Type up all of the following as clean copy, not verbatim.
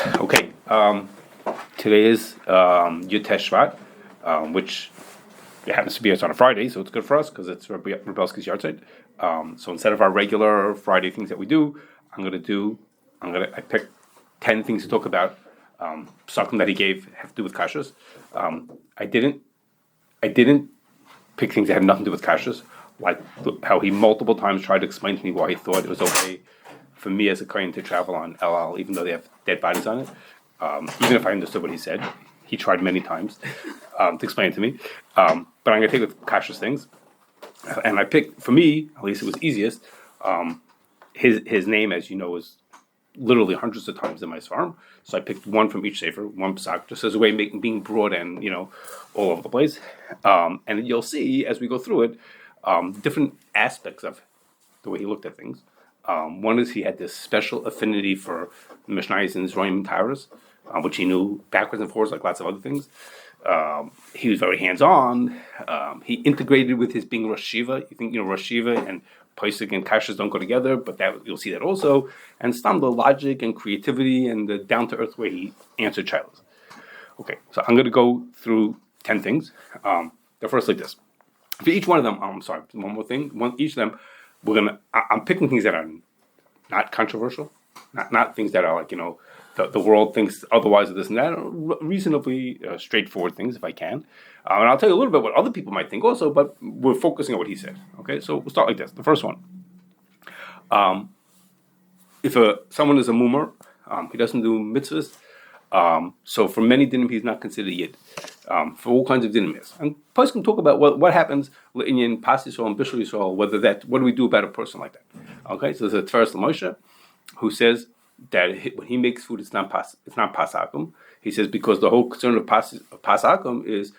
Okay, today is Yud Shvat, which it happens to be on a Friday, so it's good for us because it's Rav Belsky's yard site. So instead of our regular Friday things that we do, I picked 10 things to talk about. Something that he gave have to do with kashrus. I didn't pick things that had nothing to do with kashrus, like how he multiple times tried to explain to me why he thought it was okay for me as a kohen to travel on El Al, even though they have dead bodies on it. Even if I understood what he said, he tried many times to explain it to me. But I'm going to take with kashrus things, and I picked, for me at least, it was easiest. His name, as you know, is literally hundreds of times in my farm. So I picked one from each sefer, one psak, just as a way of being broad and all over the place. And you'll see as we go through it, different aspects of the way he looked at things. One is he had this special affinity for Mishnayos and Raisin towers, which he knew backwards and forwards like lots of other things. He was very hands-on. He integrated with his being Rosh Shiva. You think Rosh Shiva and Pesach and Kashrus don't go together, but that you'll see that also. And Stam, the logic and creativity and the down-to-earth way he answered shilas. Okay, so I'm going to go through 10 things. The first like this. For each one of them, I'm sorry, one more thing. Each of them, I'm picking things that are not controversial, not things that are like, the world thinks otherwise of this and that, reasonably straightforward things if I can. And I'll tell you a little bit what other people might think also, but we're focusing on what he said. Okay, so we'll start like this. The first one. If someone is a mumar, he doesn't do mitzvahs, so for many dinim he's not considered yid. For all kinds of dinim is. And Pais can talk about what happens in Pas Yisrael and Bishul Yisrael, what do we do about a person like that? Okay, so there's a Tevillas Moshe who says that when he makes food, it's not pasakum. He says because the whole concern of pasakum is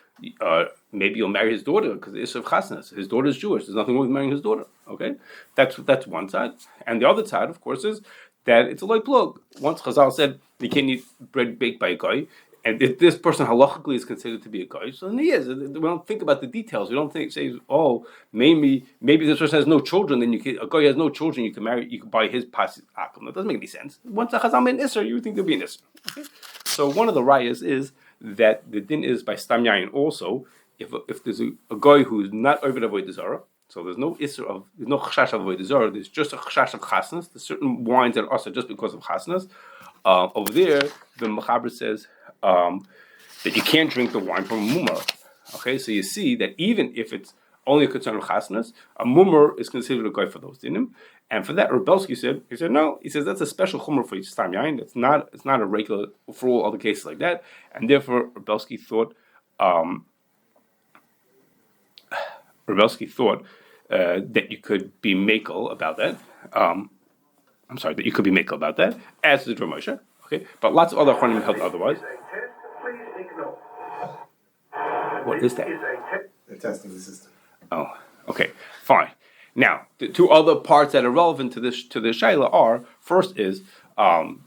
maybe you'll marry his daughter because it's of chasnas. His daughter is Jewish. There's nothing wrong with marrying his daughter. Okay, that's one side, and the other side, of course, is that it's a loy plug. Once Chazal said you can't eat bread baked by a guy, and if this person halachically is considered to be a guy, so then he is. We don't think about the details. We don't say, oh, maybe this person has no children, then a guy has no children, you can buy his pas akum. That doesn't make any sense. Once the Chazal made an isser, you would think there'd be an isser. Okay? So one of the rayas is that the din is by stam yayin also, if there's a guy who is not over the avodah zarah, so there's no isser there's no chashash of avodah zarah, there's just a chashash of chasnas. There's certain wines that are also just because of chasnas. Over there, the Mechaber says that you can't drink the wine from a mumar. Okay, so you see that even if it's only a concern of chasnas, a mumar is considered a guy for those dinim. And for that, Rav Belsky said no. He says that's a special chumrah for stam yayin. It's not a regular for all other cases like that. And therefore, Rav Belsky thought that you could be makel about that. That you could be makel about that, as did Rav Moshe. Okay, but lots of other Chachamim held otherwise. What is that? They're testing the system. Oh, okay, fine. Now, the two other parts that are relevant to this shaila are, first is,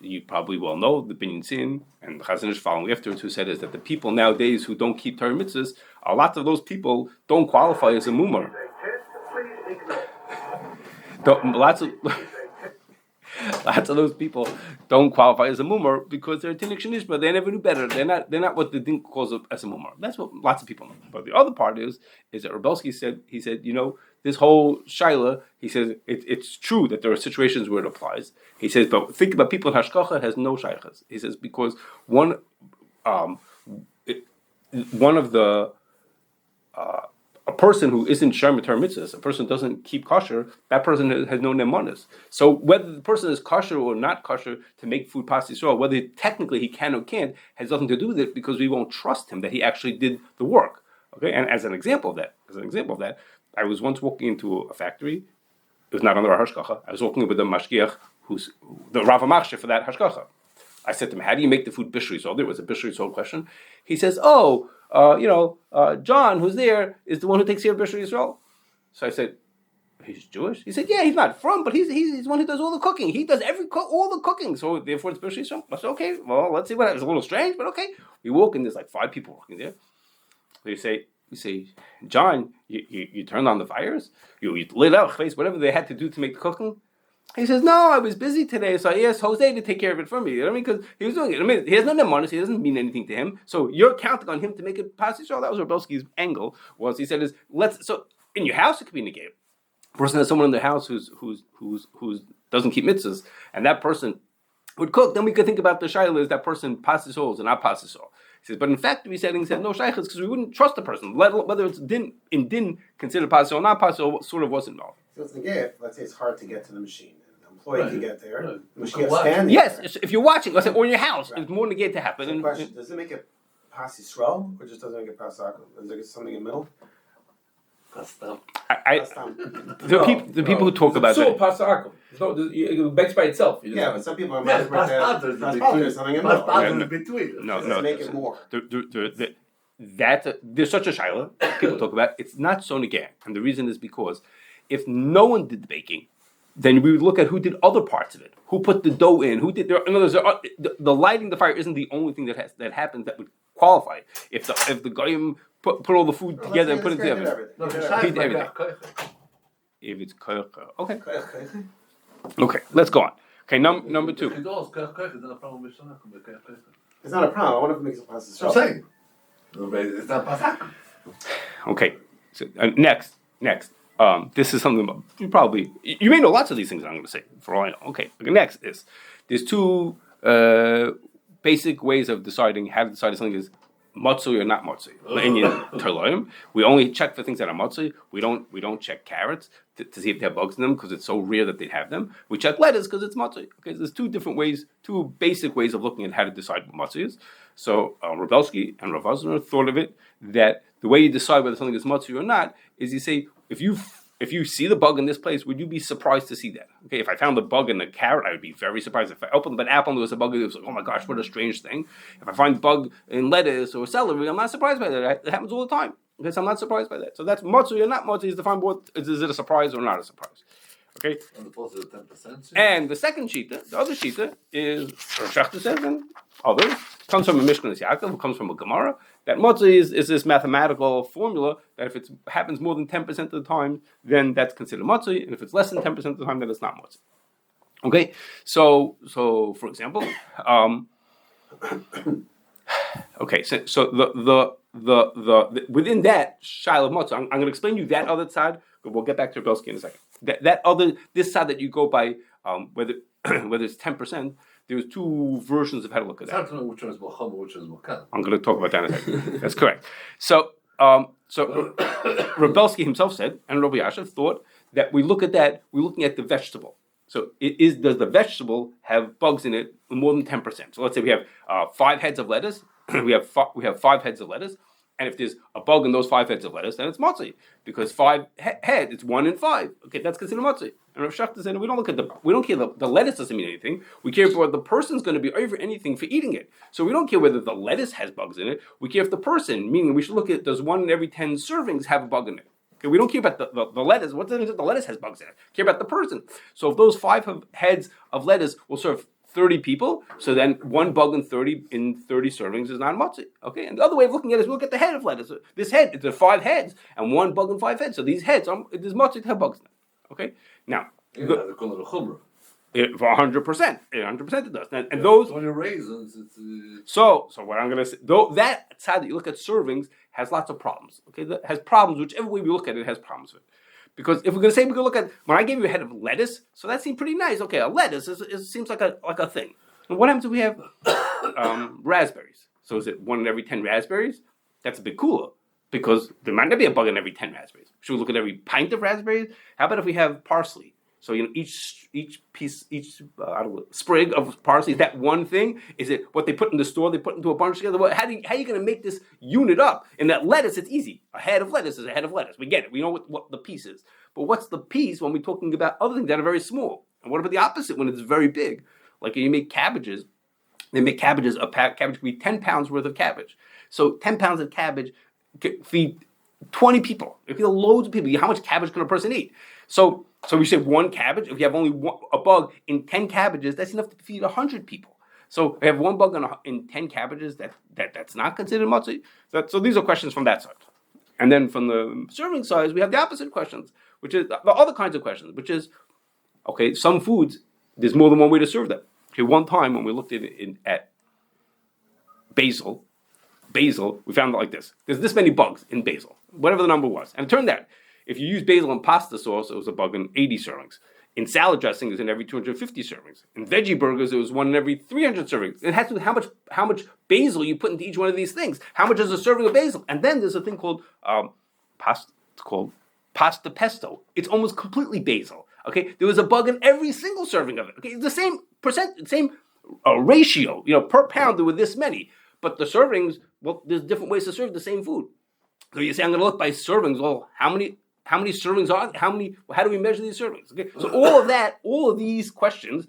you probably well know, the Binyan Sin and the Chazon Ish following afterwards, who said is that the people nowadays who don't keep Torah mitzvahs, a lot of those people don't qualify as a mumar. Lots of those people don't qualify as a mumar because they're tinik shenishma. They never knew better. They're not what the din calls as a mumar. That's what lots of people know. But the other part is that Rav Belsky said, this whole shaila, he says it's true that there are situations where it applies. He says, but think about people in hashkacha has no shaychas. He says because one of the a person who isn't Shemittah mitzvahs, a person who doesn't keep kosher, that person has no nemanis. So whether the person is kosher or not kosher to make food pas Yisrael, whether technically he can or can't, has nothing to do with it because we won't trust him that he actually did the work. Okay, and as an example of that, I was once walking into a factory. It was not under our hashkacha. I was walking with the mashgiach, who's the Rav Machshir for that hashkacha. I said to him, "How do you make the food bishri sold?" There was a bishri sold question. He says, John, who's there, is the one who takes care of Bishul Yisrael. So I said, he's Jewish? He said, yeah, he's not from, but he's the one who does all the cooking. He does all the cooking. So therefore it's Bishul Yisrael. I said, okay, well, let's see what happens. It's a little strange, but okay. We walk in, there's like 5 people working there. So you say, John, you turned on the fires? You lit out face, whatever they had to do to make the cooking? He says, no, I was busy today, so I asked Jose to take care of it for me. You know what I mean? Because he was doing it. I mean, he has no nemanis, he doesn't mean anything to him. So you're counting on him to make it pass Yisroel. That was Rav Belsky's angle. Was he said so in your house it could be negated. A person has someone in their house who's doesn't keep mitzvahs, and that person would cook. Then we could think about the shaila is that person passes souls and not passes soul. He says, but in fact, he said no shaykhs because we wouldn't trust the person, whether it's din considered passes or not passes or sort of was involved. So it's negated. Let's say it's hard to get to the machine. Employee to get there. Right. The machine standing. Yes, there. if you're watching, let's say, or in your house, it's more negate to happen. So question: does it make it pas Yisroel, or just doesn't make it pas akum? Is there something in the middle? The people who talk about so that. pas akum. It bakes by itself. Yeah, but some people are Yes, there's something in the middle. No. Does it make it more? There's such a shaila people talk about. It's not so negate, and the reason is because if no one did the baking, then we would look at who did other parts of it, who put the dough in, who did. In other words, the lighting the fire isn't the only thing that happens that would qualify. If the goyim put all the food together and put it together, he did everything. If it's kosher, okay, let's go on. Okay, number two. It's not a problem. I wonder if it makes it pas Yisroel. I'm saying. It's not pas akum. Okay, so next. This is something you may know lots of these things I'm going to say for all I know. Okay, next is there's two basic ways of deciding how to decide if something is hamatzui or not hamatzui. We only check for things that are hamatzui. We don't check carrots to see if they have bugs in them because it's so rare that they have them. We check lettuce because it's hamatzui. Okay, so there's two basic ways of looking at how to decide what hamatzui is. So Rav Belsky and Rav Azner thought of it that the way you decide whether something is hamatzui or not is you say if you see the bug in this place, would you be surprised to see that? Okay, if I found the bug in the carrot, I would be very surprised. If I opened an apple and there was a bug, it was like, oh my gosh, what a strange thing. If I find the bug in lettuce or celery, I'm not surprised by that. It happens all the time. Okay, so I'm not surprised by that. So that's hamatzui or not hamatzui is defined is it a surprise or not a surprise? Okay. And the second shita, the other shita is Rav Shechter says and others comes from a Mishkan Yaakov, who comes from a Gemara. That hamatzui is this mathematical formula that if it happens more than 10% of the time, then that's considered hamatzui, and if it's less than 10% of the time, then it's not hamatzui. Okay, so for example, okay, so the within that shaila of hamatzui, I'm going to explain you that other side. But we'll get back to Rav Belsky in a second. This side that you go by, whether it's 10%. There's two versions of how to look at that. It's hard to know which one is more chum, which one is more kan. I'm going to talk about that in a second. That's correct. So Rav Belsky himself said, and Rabbi Yashav thought that we look at that. We're looking at the vegetable. So does the vegetable have bugs in it more than 10%? So let's say we have 5 heads of lettuce. we have 5 heads of lettuce. And if there's a bug in those 5 heads of lettuce, then it's hamatzui because 5 head, it's 1 in 5. Okay, that's considered hamatzui. And Rav Shechter said we don't care the lettuce doesn't mean anything. We care for the person's going to be over anything for eating it. So we don't care whether the lettuce has bugs in it. We care if the person, meaning we should look at does 1 in every 10 servings have a bug in it. Okay, we don't care about the lettuce. What does it mean that the lettuce has bugs in it? We care about the person. So if those 5 heads of lettuce will serve 30 people, so then 1 bug in 30 servings is not hamatzui. Okay, and the other way of looking at it is we look at the head of lettuce. This head, there are 5 heads and 1 bug in 5 heads. So these heads, there's hamatzui to have bugs in them. Okay, now they call it a chumrah. 100%, 100% it does. And those when it raisins, it's so what I'm going to say, though that side that you look at servings has lots of problems. Okay, that has problems. Whichever way we look at it, has problems with. Because if we're going to say we're going to look at when I gave you a head of lettuce, so that seemed pretty nice. Okay, a lettuce seems like a thing. And what happens if we have raspberries? So is it 1 in every 10 raspberries? That's a bit cooler because there might not be a bug in every 10 raspberries. Should we look at every pint of raspberries? How about if we have parsley? So each sprig of parsley, is that one thing? Is it what they put in the store? They put into a bunch together. How are you going to make this unit up? In that lettuce, it's easy. A head of lettuce is a head of lettuce. We get it. We know what the piece is. But what's the piece when we're talking about other things that are very small? And what about the opposite when it's very big? Like you make cabbages. They make cabbages. Cabbage could be 10 pounds worth of cabbage. So 10 pounds of cabbage could feed 20 people. If you have loads of people, how much cabbage can a person eat? So we say 1 cabbage. If you have only a bug in 10 cabbages, that's enough to feed 100 people. So we have 1 bug in 10 cabbages. That's not considered hamatzui. So these are questions from that side. And then from the serving size, we have the opposite questions, which is the other kinds of questions, which is Okay, some foods, there's more than one way to serve them. Okay, one time when we looked at basil, we found it like this. There's this many bugs in basil, whatever the number was. And it turned out, if you use basil in pasta sauce, it was a bug in 80 servings. In salad dressing, it was in every 250 servings. In veggie burgers, it was one in every 300 servings. It has to do with how much basil you put into each one of these things. How much is a serving of basil? And then there's a thing called pasta. It's called pasta pesto. It's almost completely basil. Okay, there was a bug in every single serving of it. Okay, it's the same ratio. Per pound there were this many, but the servings. Well, there's different ways to serve the same food. So you say I'm going to look by servings. Well, how many servings are? How do we measure these servings? Okay, so all of these questions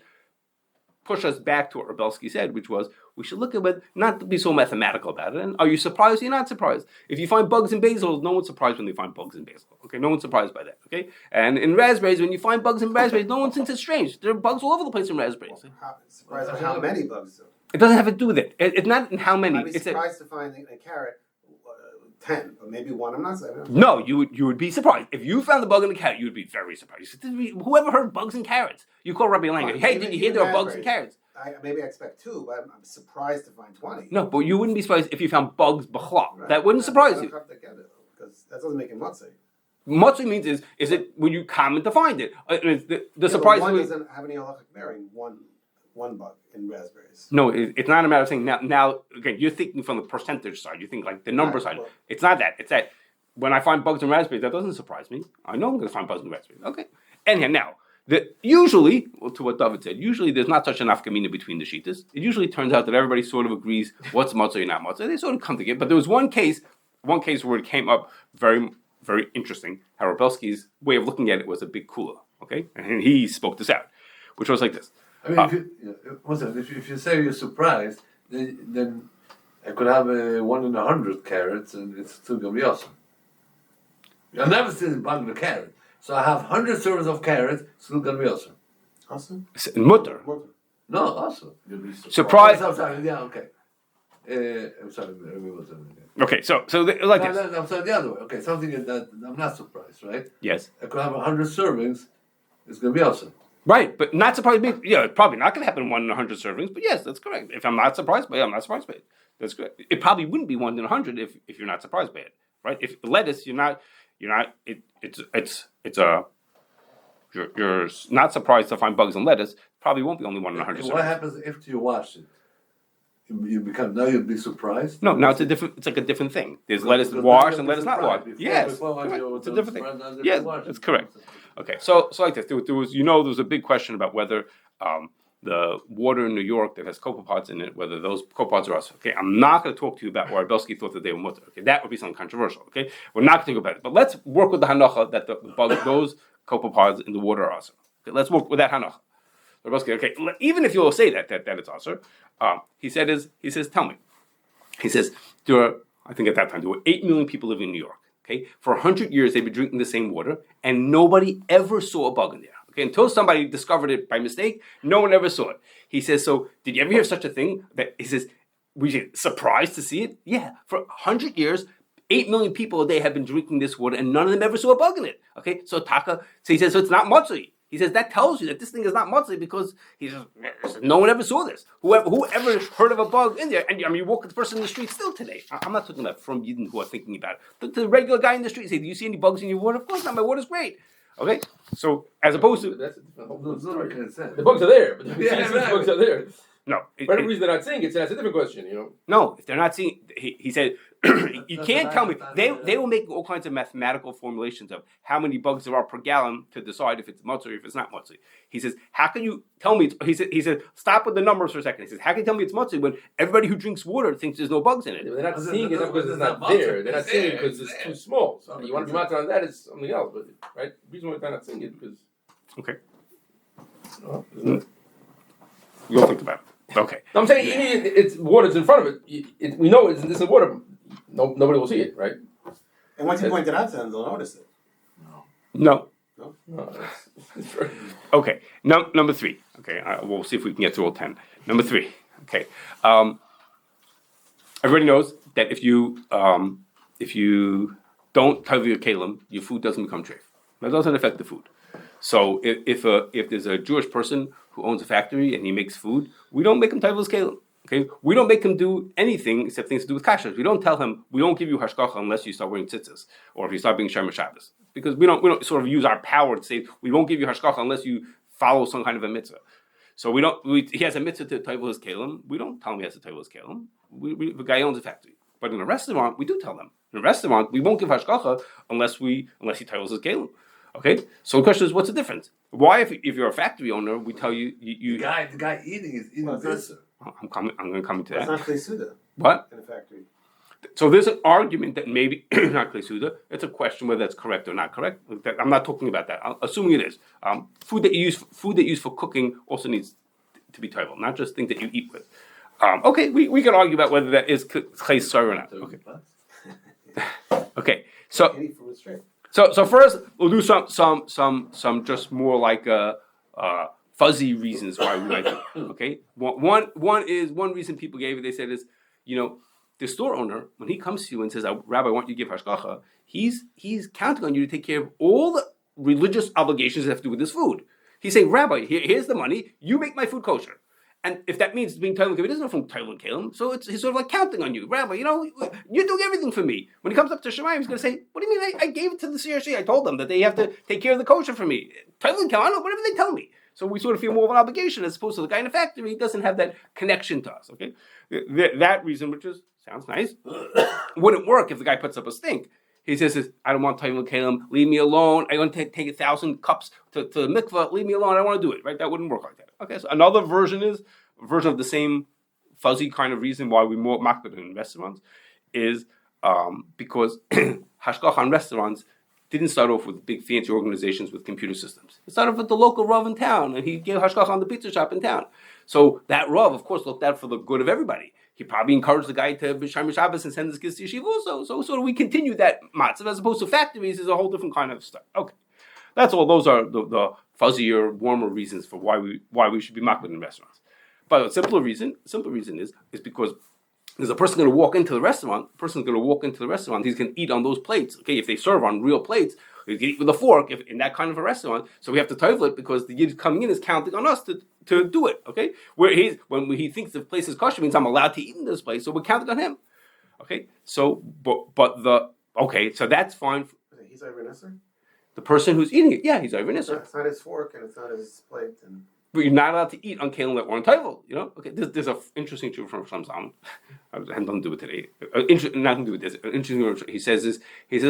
push us back to what Rav Belsky said, which was we should look at it, not to be so mathematical about it. And are you surprised? You're not surprised. If you find bugs in basil, no one's surprised when they find bugs in basil. Okay, no one's surprised by that. Okay, and in raspberries, when you find bugs in raspberries, no one thinks it's strange. There are bugs all over the place in raspberries. Surprised by how many bugs, though. It doesn't have to do with it. It's not in how many. I'd be surprised to find in a carrot 10 or maybe one. I'm not saying. No, you would be surprised if you found the bug in the carrot. You would be very surprised. Whoever heard bugs in carrots? You call Rabbi Langer. Hey, did you hear there are bugs in carrots? Maybe I expect 2, but I'm surprised to find 20. No, but you wouldn't be surprised if you found bugs b'chla. Right. That wouldn't surprise you. Because that doesn't make it hamatzui. Hamatzui means is it when you come to find it. The surprise. One doesn't have any halachic bearing. One bug in raspberries. No, it's not a matter of saying now again. You're thinking from the percentage side. You think like the number side. Well, it's not that. It's that when I find bugs in raspberries, that doesn't surprise me. I know I'm going to find bugs in raspberries. Okay. Anyhow, now. Usually, to what David said, usually there's not such an nafkamina between the shittas. It usually turns out that everybody sort of agrees what's matzah and not matzah. They sort of come together. But there was one case where it came up very, very interesting. How Rav Belsky's way of looking at it was a big kula. Okay, and he spoke this out, which was like this. I mean, if you say you're surprised, then I could have a 1 in 100 carrots, and it's still gonna be awesome. I've never seen a bug in a carrot. So I have 100 servings of carrots, still gonna be awesome. Awesome? Mutter. No, awesome. Surprise. I'm sorry, yeah, okay. I'm sorry, Okay, so like this. No, I'm sorry, the other way. Okay, something that I'm not surprised, right? Yes. I could have 100 servings, it's gonna be awesome. Right, but not surprised by it. Yeah, it's probably not going to happen in 1 in 100 servings, but yes, that's correct. If I'm not surprised by it, I'm not surprised by it. That's correct. It probably wouldn't be 1 in 100 if you're not surprised by it, right? If lettuce, you're not, you're not surprised to find bugs in lettuce. Probably won't be only 1 in 100 servings. What happens after you wash it? You'll be surprised? No, now it's like a different thing. There's lettuce washed and lettuce not washed. Yes, it's a different thing. Yes, that's correct. Okay, so like this, there was a big question about whether the water in New York that has copepods in it, whether those copepods are us. Okay, I'm not going to talk to you about why Belsky thought that they were mutter. Okay, that would be something controversial. Okay, we're not going to talk about it, but let's work with the hanacha that those copepods in the water are us. Okay, let's work with that hanacha. Okay, even if you'll say that it's usher, he says, tell me. He says, I think at that time, there were 8 million people living in New York. Okay, for 100 years they've been drinking the same water, and nobody ever saw a bug in there. Okay, until somebody discovered it by mistake, no one ever saw it. He says, so did you ever hear such a thing? That he says, were you surprised to see it? Yeah, for 100 years, 8 million people a day have been drinking this water, and none of them ever saw a bug in it. Okay, so he says, so it's not hamatzui. He says that tells you that this thing is not hamatzui because he says no one ever saw this. Whoever heard of a bug in there, and I mean you walk the person in the street still today. I'm not talking about from Yidden who are thinking about it. But the regular guy in the street say, do you see any bugs in your water? Of course not. My water's great. Okay, so as opposed to the bugs are there, but the bugs are there. No, for whatever reason they're not seeing it, so that's a different question, No, if they're not seeing, he said, you can't tell me. They will make all kinds of mathematical formulations of how many bugs there are per gallon to decide if it's matzah or if it's not matzah. He says, how can you tell me? He said, stop with the numbers for a second. He says, how can you tell me it's matzah when everybody who drinks water thinks there's no bugs in it? Yeah, they're not seeing it because it's not there. They're not seeing it because it's too small. So you want to be matzah on that is something else, but right? The reason why they're not seeing it because You'll think about it. Okay. No, I'm saying it's water's in front of it. We know this is water. Nobody will see it, right? And once you point it out to them, they'll notice it. No. It's true. Okay. Number 3. Okay. We'll see if we can get through all 10. Number 3. Okay. Everybody knows that if you don't tevel your keilim, your food doesn't become treif. That doesn't affect the food. So if there's a Jewish person who owns a factory and he makes food, we don't make him tevel's keilim. Okay, we don't make him do anything except things to do with kashrus. We don't tell him we don't give you hashgacha unless you start wearing tzitzis or if you start being Shomer Shabbos, because we don't sort of use our power to say we won't give you hashgacha unless you follow some kind of a mitzvah. So he has a mitzvah to tevel his keilim. We don't tell him he has to tevel his keilim. The guy owns a factory, but in a restaurant we do tell them. In a restaurant we won't give hashgacha unless he tevels his keilim. Okay, so the question is, what's the difference? Why, if you're a factory owner, we tell you the guy eating person. I'm going to come to that. It's not klei suda. What? In a factory. So there's an argument that maybe not klei suda. It's a question whether that's correct or not correct. I'm not talking about that. Assuming it is. Food that you use for cooking also needs to be tevel, not just things that you eat with. Okay, we can argue about whether that is klei suda or not. Okay. Okay. So first we'll do some just more like fuzzy reasons why we like it. Okay, one reason people gave it. They said is, the store owner, when he comes to you and says, "Rabbi, I want you to give hashgacha," he's counting on you to take care of all the religious obligations that have to do with this food. He's saying, "Rabbi, here's the money. You make my food kosher." And if that means being tevel, it isn't from tevel and keilim, so he's sort of like counting on you, Rabbi. You're doing everything for me. When he comes up to Shemayim, he's going to say, "What do you mean? I gave it to the CRC. I told them that they have to take care of the kosher for me. Tevel and keilim, I know whatever they tell me." So we sort of feel more of an obligation as opposed to the guy in the factory. He doesn't have that connection to us. Okay, that reason, which sounds nice, wouldn't work if the guy puts up a stink. He says, "I don't want tevel and keilim. Leave me alone. I want to take 1,000 cups to the mikvah. Leave me alone. I don't want to do it." Right? That wouldn't work like that. Okay. So another version of the same fuzzy kind of reason why we more market in restaurants is because hashgacha on restaurants didn't start off with big fancy organizations with computer systems. It started off with the local Rav in town, and he gave hashgacha on the pizza shop in town. So that Rav, of course, looked out for the good of everybody. He probably encouraged the guy to be Shomer Shabbos and send his kids to yeshiva also. So sort of we continue that matzav as opposed to factories is a whole different kind of stuff. Okay, that's all. Those are the fuzzier, warmer reasons for why we should be marketed in restaurants. But a simple reason is because there's a person going to walk into the restaurant. The person's going to walk into the restaurant. He's going to eat on those plates. Okay, if they serve on real plates, he can eat with a fork. If in that kind of a restaurant, so we have to tevel it because the yid coming in is counting on us to do it. Okay, when he thinks the place is kosher means I'm allowed to eat in this place, so we're counting on him. Okay, so so that's fine. He's Irreligious? The person who's eating it, yeah, he's Irreligious. It's not his fork and it's not his plate and. But you're not allowed to eat on keilim that weren't tevel. Okay. There's a interesting truth from Zalman. I had nothing to do with today. Nothing to do with this. Interesting. He says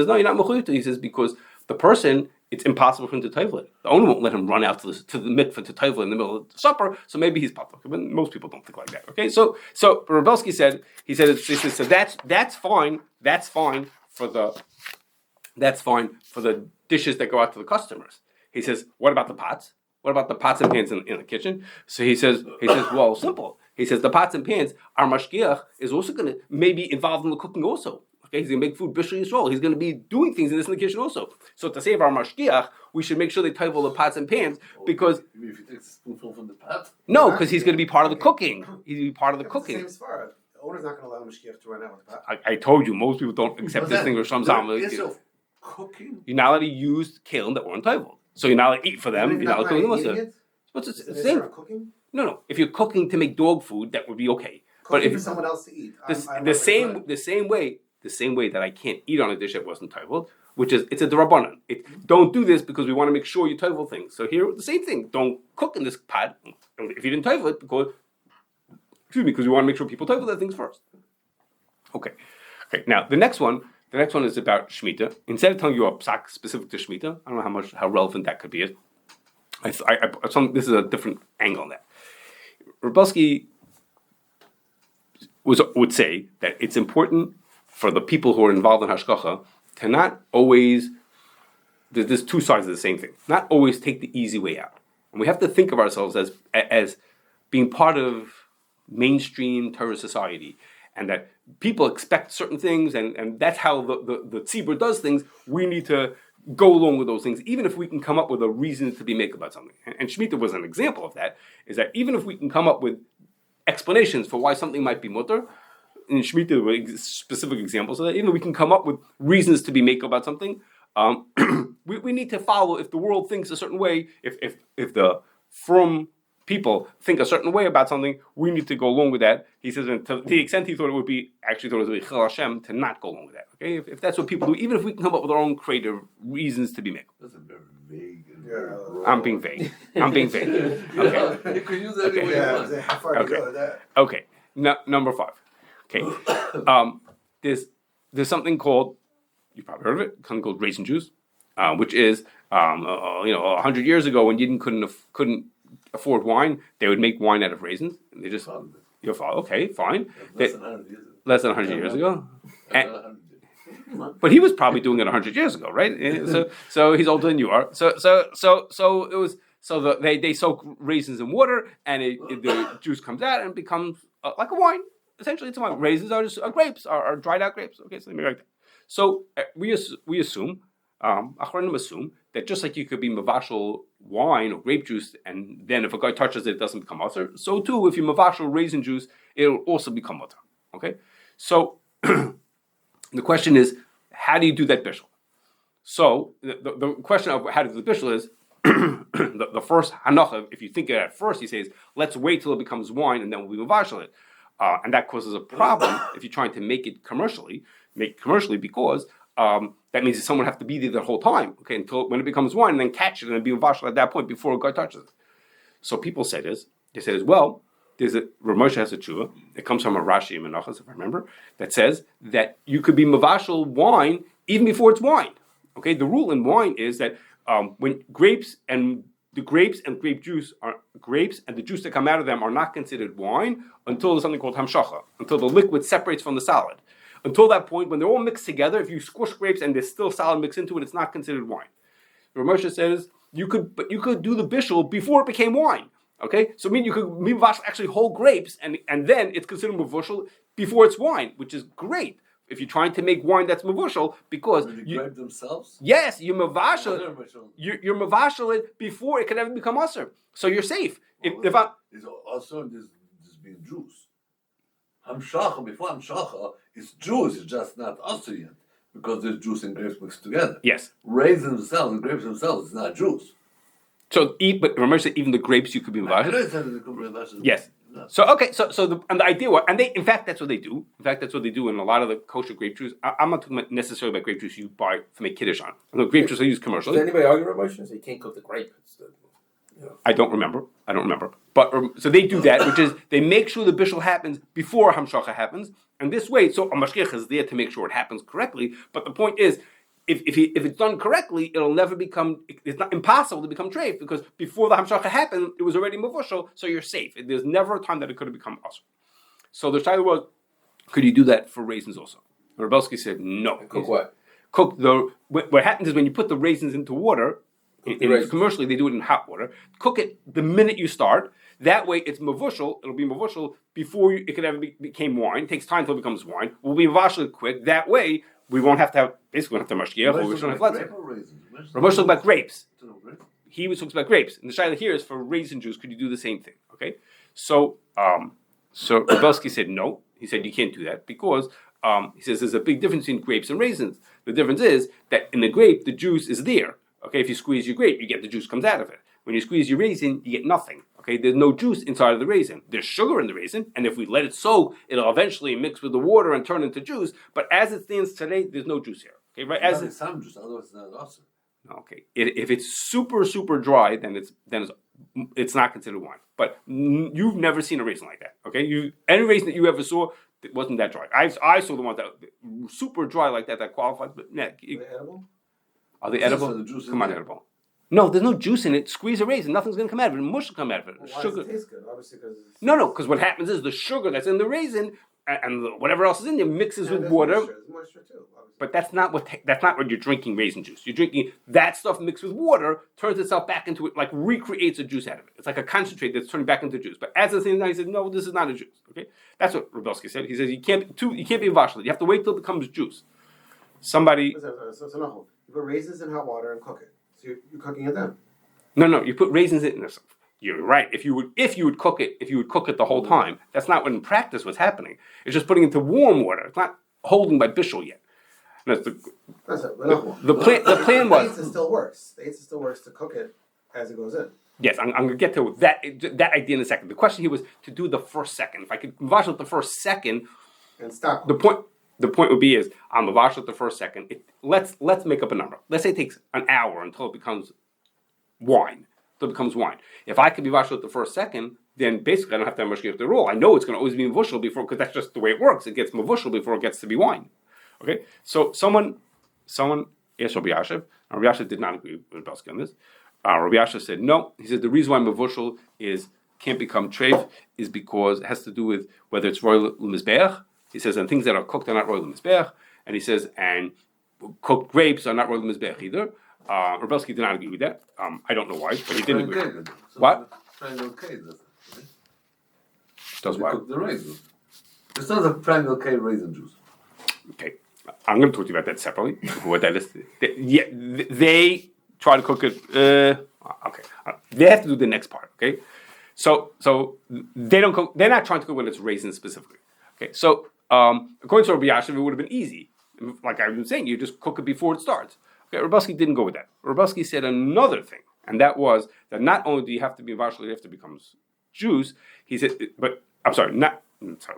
no, you're not mechuyta. He says because the person, it's impossible for him to tevel it. The owner won't let him run out to the mikveh to tevel in the middle of the supper. So maybe he's patur. But most people don't think like that. Okay. So Rav Belsky said so that's fine. That's fine for the dishes that go out to the customers. He says, what about the pots? What about the pots and pans in the kitchen? So he says, well, simple. He says the pots and pans, our mashgiach is also going to maybe involved in the cooking also. Okay, he's going to make food bishul Yisroel. He's going to be doing things in the kitchen also. So to save our mashgiach, we should make sure they tevel the pots and pans because. If you take a spoonful from the pot. No, because he's going to be part of the cooking. He's going to be part of the cooking. It's the same svara. The owner's not going to allow the mashgiach to run out with the pot. I told you, most people don't accept this thing with Sham Zalman. Cooking. You're not allowed to use keilim that weren't tevel. So you're not allowed to eat for them. You're not allowed to cook them. What's the same? Cooking? No. If you're cooking to make dog food, that would be okay. But if for someone else to eat, the same way that I can't eat on a dish that wasn't tevel, which is it's a drabanan. Don't do this because we want to make sure you tevel things. So here the same thing. Don't cook in this pot if you didn't tevel it because we want to make sure people tevel their things first. Okay. Now the next one is about Shemittah. Instead of telling you a psak specific to Shemittah, I don't know how relevant that could be. This is a different angle on that. Rav Belsky would say that it's important for the people who are involved in hashgacha to not always. There's two sides of the same thing. Not always take the easy way out, and we have to think of ourselves as being part of mainstream Torah society. And that people expect certain things, and that's how the tzibur does things. We need to go along with those things, even if we can come up with a reason to be make about something. And Shemittah was an example of that, is that even if we can come up with explanations for why something might be mutter, in Shemittah were specific examples of that, even if we can come up with reasons to be make about something, we need to follow. If the world thinks a certain way, if the from people think a certain way about something, we need to go along with that. He says, and to the extent he thought it would be, actually thought it would be Chil Hashem to not go along with that. Okay, if that's what people do, even if we can come up with our own creative reasons to be made. That's a very vague. I'm being vague. Okay. You could use that any way you want. How far to go with that? Okay. Number 5. Okay. There's something called, you probably heard of it, something called raisin juice, which is 100 years ago when you couldn't afford wine, they would make wine out of raisins. And they just your father. Okay, fine. Less than 100 years ago. But he was probably doing it 100 years ago, right? So he's older than you are. So it was. So they soak raisins in water, and the juice comes out and becomes like a wine. Essentially, it's a wine. Raisins are just grapes, are dried out grapes. Okay, so they make like that. So we assume, Achronim assume that just like you could be mavashal wine or grape juice, and then if a guy touches it, it doesn't become mutter. So too, if you mavashal raisin juice, it'll also become mutter. Okay, so the question is, how do you do that bishul? So the question of how to do the bishul is the first hanacha. If you think it at first, he says, let's wait till it becomes wine and then we'll mavashal it, and that causes a problem if you're trying to make it commercially because that means that someone has to be there the whole time, okay, until when it becomes wine, and then catch it and be mavashal at that point before a guy touches it. So people say this. They say, well, there's a Rav Moshe has a tshuva. It comes from a Rashi in Menachos, if I remember, that says that you could be mavashal wine even before it's wine. Okay, the rule in wine is that when grape juice and the juice that come out of them are not considered wine until there's something called hamshacha, until the liquid separates from the solid. Until that point, when they're all mixed together, if you squish grapes and there's still solid mixed into it, it's not considered wine. Rav Moshe says you could do the bishul before it became wine. Okay, so I mean you could mivash actually whole grapes, and then it's considered mavushal before it's wine, which is great if you're trying to make wine that's mavushal because you grape themselves. Yes, you mavashal. You're mavashal it before it can ever become usher, so you're safe. If I it's also this being juice. Hamshacha before hamshacha is juice. It's just not usher yet because there's juice and grapes mixed together. Yes, raisins themselves and grapes themselves is not juice. So remember, even the grapes you could be mavashal. Yes. So okay, so the idea was, and in fact that's what they do. In fact, that's what they do in a lot of the kosher grape juice. I'm not talking necessarily about grape juice you buy to make kiddush on. The grape juice I use commercially. Does anybody argue about motion? So you can't cook the grape. I don't remember. But so they do that, which is they make sure the bishul happens before hamshacha happens, and this way, so a mashgiach is there to make sure it happens correctly. But the point is, if it's done correctly, it'll never become. It's not impossible to become treif because before the hamshacha happened, it was already mavushal, so you're safe. There's never a time that it could have become usher. So the shaila was, could you do that for raisins also? Rav Belsky said no. And cook what? Cook the. What happens is when you put the raisins into water. Commercially, they do it in hot water. Cook it the minute you start. That way, it's mavushal. It'll be mavushal before it could ever became wine. It takes time until it becomes wine. We'll be mavashal quick. That way, we won't have to have. Basically, we won't have to mashgiach. Or we shouldn't have letzah. Rav Moshe talks about grapes. He was talking about grapes. And the shaila here is for raisin juice. Could you do the same thing? Okay. So Rav Belsky said no. He said you can't do that because he says there's a big difference between grapes and raisins. The difference is that in the grape, the juice is there. Okay, if you squeeze your grape, you get the juice comes out of it. When you squeeze your raisin, you get nothing. Okay, there's no juice inside of the raisin. There's sugar in the raisin, and if we let it soak, it'll eventually mix with the water and turn into juice. But as it stands today, there's no juice here. Okay, right? As it's some juice, otherwise it's not awesome. Okay, if it's super dry, then it's not considered wine. But you've never seen a raisin like that. Okay, any raisin that you ever saw, it wasn't that dry. I saw the ones that super dry like that qualified. But are they edible? Come on, edible. No, there's no juice in it. Squeeze a raisin, nothing's going to come out of it. Mush will come out of it. Why sugar. does it taste good? Obviously, No, because what happens is the sugar that's in the raisin and whatever else is in there mixes with water. Moisture too, but that's not what you're drinking raisin juice. You're drinking that stuff mixed with water, turns itself back into it, like recreates a juice out of it. It's like a concentrate that's turning back into juice. But as the same time, he said, no, this is not a juice. Okay, that's what Rav Belsky said. He says you can't be vashal. You have to wait till it becomes juice. Somebody. So you put raisins in hot water and cook it. So you're cooking it then. No, you put raisins in there. You're right. If you would cook it the whole time, that's not what in practice was happening. It's just putting it into warm water. It's not holding by bishul yet. That's the The plan was eitzah still works. The eitzah still works to cook it as it goes in. yes. I'm going to get to that idea in a second. The question here was to do the first second. If I could mavashel the first second, And stop. the point would be is I'm mavashel the first second. Let's make up a number. Let's say it takes an hour until it becomes wine. If I could be mavashel the first second, then basically I don't have to have mashgiach the rule. I know it's going to always be mavushal before, because that's just the way it works. It gets mavushal before it gets to be wine. Okay, so someone asked Rabbi Yashiv. Rabbi Yashiv did not agree with Belsky on this. Rabbi Yashiv said no. He said the reason why mavushal can't become treif is because it has to do with whether it's royal l'mizbeach. He says and things that are cooked are not royal l'mizbeach, and he says and cooked grapes are not royal l'mizbeach either. Rav Belsky did not agree with that. I don't know why, but he didn't agree. What? Does what? Cook the raisins. It's not a triangle K raisin juice. Okay, I'm going to talk to you about that separately. What that is? They try to cook it. Okay, they have to do the next part. Okay, so they don't cook. They're not trying to cook when it's raisins specifically. Okay, so according to Rabbi Yashiv, it would have been easy. Like I've been saying, you just cook it before it starts. Okay, Rav Belsky didn't go with that. Rav Belsky said another thing, and that was that not only do you have to be mavashel, you have to become juice. He said, but I'm sorry,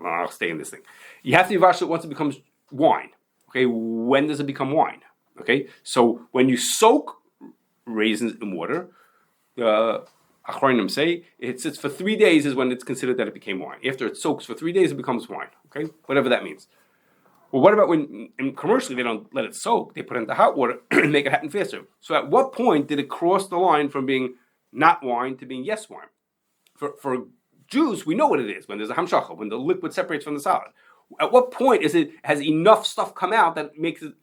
I'll stay in this thing. You have to be mavashel once it becomes wine. Okay, when does it become wine? Okay, so when you soak raisins in water, the Achronim say it sits for 3 days is when it's considered that it became wine. After it soaks for 3 days, it becomes wine. Okay, whatever that means. Well, what about when commercially they don't let it soak? They put it into hot water and make it happen faster. So at what point did it cross the line from being not wine to being yes wine? For juice, we know what it is when there's a hamshacha, when the liquid separates from the solid. At what point has enough stuff come out that makes it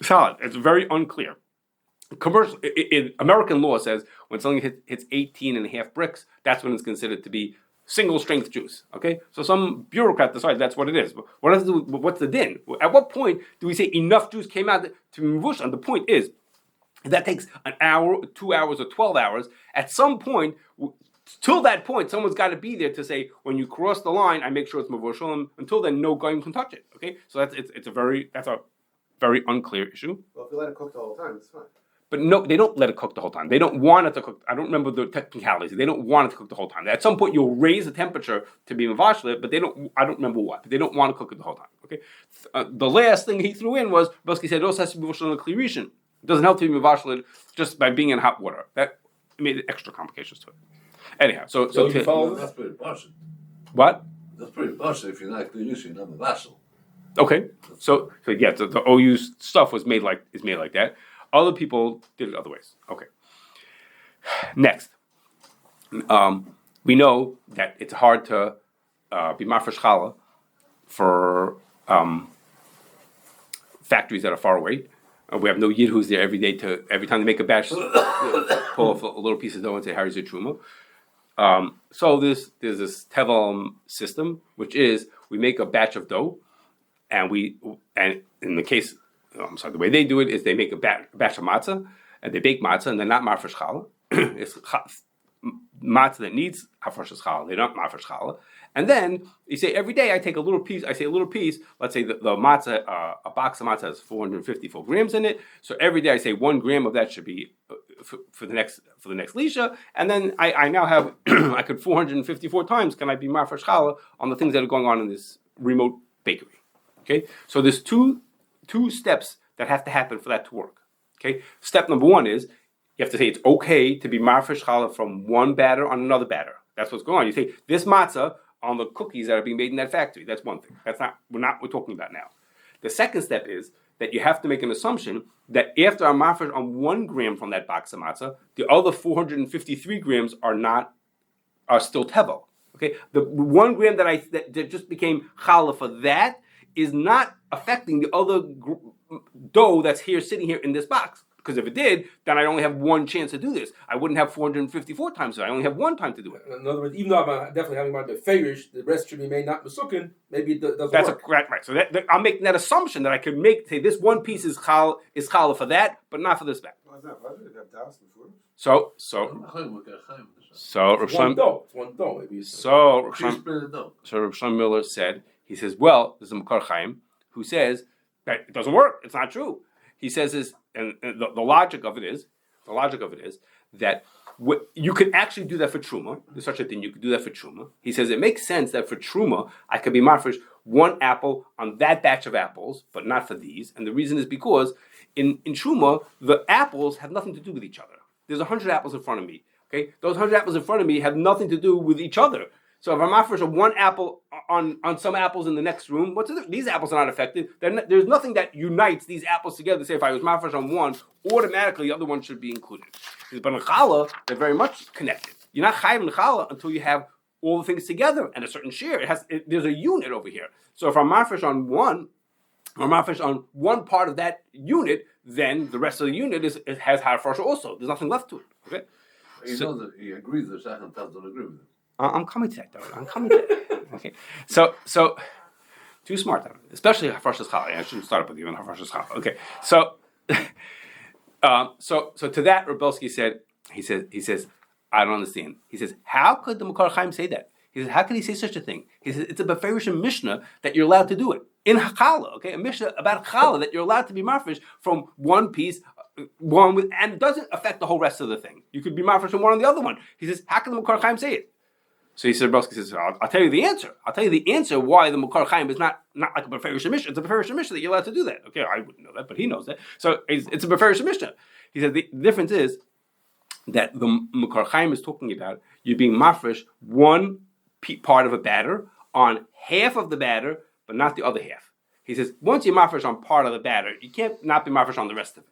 solid? It's very unclear. Commercial American law says when something hits 18 and a half bricks, that's when it's considered to be single strength juice. Okay, so some bureaucrat decides that's what it is. But what's the din? At what point do we say enough juice came out to be mevush? And the point is that takes an hour, 2 hours, or 12 hours. At some point, till that point, someone's got to be there to say when you cross the line, I make sure it's mevush. Until then, no guy can touch it. Okay, so that's a very unclear issue. Well, if you let it cook the whole time, it's fine. But no, they don't let it cook the whole time. They don't want it to cook. I don't remember the technicalities. They don't want it to cook the whole time. At some point, you'll raise the temperature to be mavashlet, but they don't. I don't remember what. But they don't want to cook it the whole time. Okay. The last thing he threw in was Belsky said it also has to be mavashlet in a klirishin. It doesn't help to be mavashlet just by being in hot water. That made extra complications to it. Anyhow, so you follow That's pretty partial. what? That's pretty partial if you're not klirishin, you're not mavashel. Okay. So yeah, the OU stuff is made like that. Other people did it other ways. Okay. Next, we know that it's hard to be mafresh challah for factories that are far away. We have no yid who's there every day every time they make a batch, pull off a little piece of dough and say, "How's your truma?" So there's this tevel system, which is we make a batch of dough, and in the case. The way they do it is they make a batch of matzah, and they bake matzah, and they're not mafresh challah. It's matzah that needs hafresh challah. They're not mafresh challah. And then you say every day I take a little piece. I say a little piece. Let's say the matzah, a box of matzah has 454 grams in it. So every day I say 1 gram of that should be for the next lisha. And then I now have I could 454 times can I be mafresh challah on the things that are going on in this remote bakery. Okay, so there's two steps that have to happen for that to work. Okay, step number 1 is you have to say it's okay to be mafresh challah from one batter on another batter. That's what's going on. You say this matzah on the cookies that are being made in that factory. That's one thing. We're talking about now. The second step is that you have to make an assumption that after I'm mafresh on 1 gram from that box of matzah, the other 453 grams are still tevel. Okay, the 1 gram that just became challah for that is not affecting the other dough that's sitting here in this box. Because if it did, then I only have one chance to do this. I wouldn't have 454 times. I only have one time to do it. In other words, even though I'm definitely having my beferish, the rest should be made not mesukin. Maybe it doesn't That's work. Right. So I'm making that assumption that I could say this one piece is challah for that, but not for this back. Why is that? Why do they have douse before? So It's one dough. It's one dough. Maybe Rav Shlomo Miller said, he says, well, there's a Makar Chaim who says that it doesn't work. It's not true. He says is, and the logic of it is that you can actually do that for truma. There's such a thing. You could do that for truma. He says it makes sense that for truma I could be mafresh one apple on that batch of apples, but not for these. And the reason is because in truma the apples have nothing to do with each other. There's 100 apples in front of me. Okay, those 100 apples in front of me have nothing to do with each other. So if I'm mafresh one apple on some apples in the next room, these apples are not affected. There's nothing that unites these apples together to say if I was mafresh on one, automatically the other one should be included. But in challah, they're very much connected. You're not chayiv in challah until you have all the things together and a certain share. There's a unit over here. So if I'm mafresh on one, or mafresh on one part of that unit, then the rest of the unit has harfresh also. There's nothing left to it. Okay. He knows that he agrees with Shach don't agree with him. I'm coming to that, though. I'm coming to that. Okay. So too smart, though. Especially Hafrashas Challah. I shouldn't start with even Hafrashas Challah. Okay. So to that, Rav Belsky said, he says, I don't understand. He says, how could the Makar Chaim say that? He says, how could he say such a thing? He says, it's a Beferish Mishnah that you're allowed to do it. In Challah, okay? A Mishnah about Challah that you're allowed to be marfish from one piece, and it doesn't affect the whole rest of the thing. You could be marfish from one on the other one. He says, how can the Makar Chaim say it? So he said, Belsky says, I'll tell you the answer. I'll tell you the answer why the Makar Chaim is not like a Beferish Mishnah. It's a Beferish Mishnah that you're allowed to do that. Okay, I wouldn't know that, but he knows that. So it's a Beferish Mishnah. He said the difference is that the Makar Chaim is talking about you being mafresh one part of a batter on half of the batter, but not the other half. He says, once you're mafresh on part of the batter, you can't not be mafresh on the rest of it.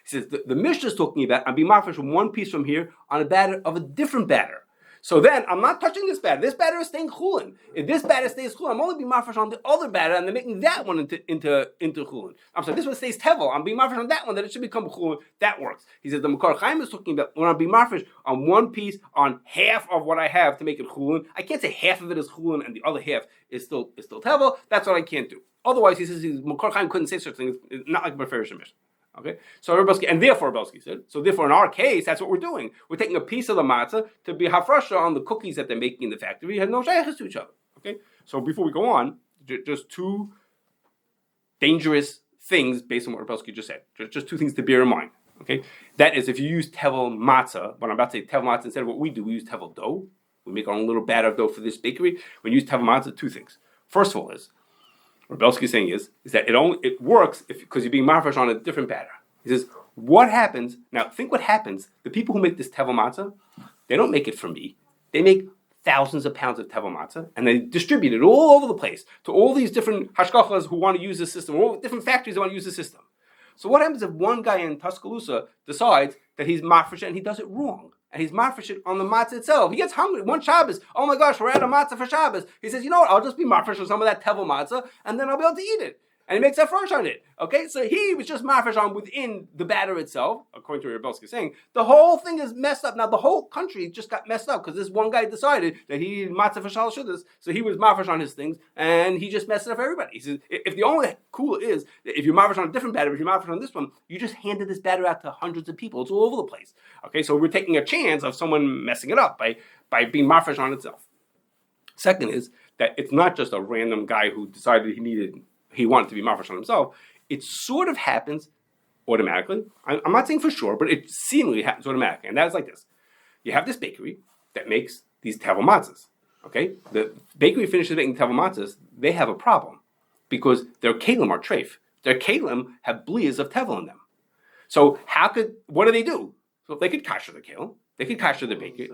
He says, the Mishnah is talking about, I'm being mafresh from one piece from here on a batter of a different batter. So then, I'm not touching this batter. This batter is staying chulin. If this batter stays chulin, I'm only being mafresh on the other batter, and they're making that one into chulin. I'm sorry, this one stays tevel. I'm being mafresh on that one, that it should become chulin. That works. He says, the Makar Chaim is talking about when I'm being mafresh on one piece, on half of what I have to make it chulin. I can't say half of it is chulin and the other half is still tevel. That's what I can't do. Otherwise, he says, Makar Chaim couldn't say such things. It's not like Beferish Mishnah. Okay, so Rav Belsky, and therefore Belsky said, so therefore in our case, that's what we're doing. We're taking a piece of the matzah to be hafrasha on the cookies that they're making in the factory. Have no shaykhs to each other. Okay, so before we go on, just two dangerous things based on what Rav Belsky just said. Just two things to bear in mind. Okay, that is if you use tevel matzah, when I'm about to say tevel matzah, instead of what we do, we use tevel dough. We make our own little batter of dough for this bakery. When you use tevel matzah, two things. First of all is, what Belsky is saying is that it works because you're being mafresh on a different batter. He says, what happens, now think what happens, the people who make this tevel matzah, they don't make it for me. They make thousands of pounds of tevel matzah, and they distribute it all over the place to all these different hashkachas who want to use the system, all different factories that want to use the system. So what happens if one guy in Tuscaloosa decides that he's mafresh and he does it wrong? And he's mafresh it on the matzah itself. He gets hungry. One Shabbos, oh my gosh, we're out of matzah for Shabbos. He says, you know what, I'll just be mafresh on some of that tevel matzah, and then I'll be able to eat it. And he makes a fresh on it. Okay, so he was just mafresh on within the batter itself, according to what Rav Belsky is saying. The whole thing is messed up. Now the whole country just got messed up because this one guy decided that he needed matzah for shalosh shudas, so he was mafresh on his things, and he just messed it up for everybody. He says, if the only cool is that if you're mafresh on a different batter, if you're mafresh on this one, you just handed this batter out to hundreds of people. It's all over the place. Okay, so we're taking a chance of someone messing it up by being mafresh on itself. Second is that it's not just a random guy who decided he wanted to be mafresh on himself. It sort of happens automatically. I'm not saying for sure, but it seemingly happens automatically. And that's like this. You have this bakery that makes these tevel matzahs. Okay? The bakery finishes making tevel matzahs, they have a problem because their keilim are treif. Their keilim have blias of tevel in them. So what do they do? So if they could kasher the keilim, they could kasher the bakery.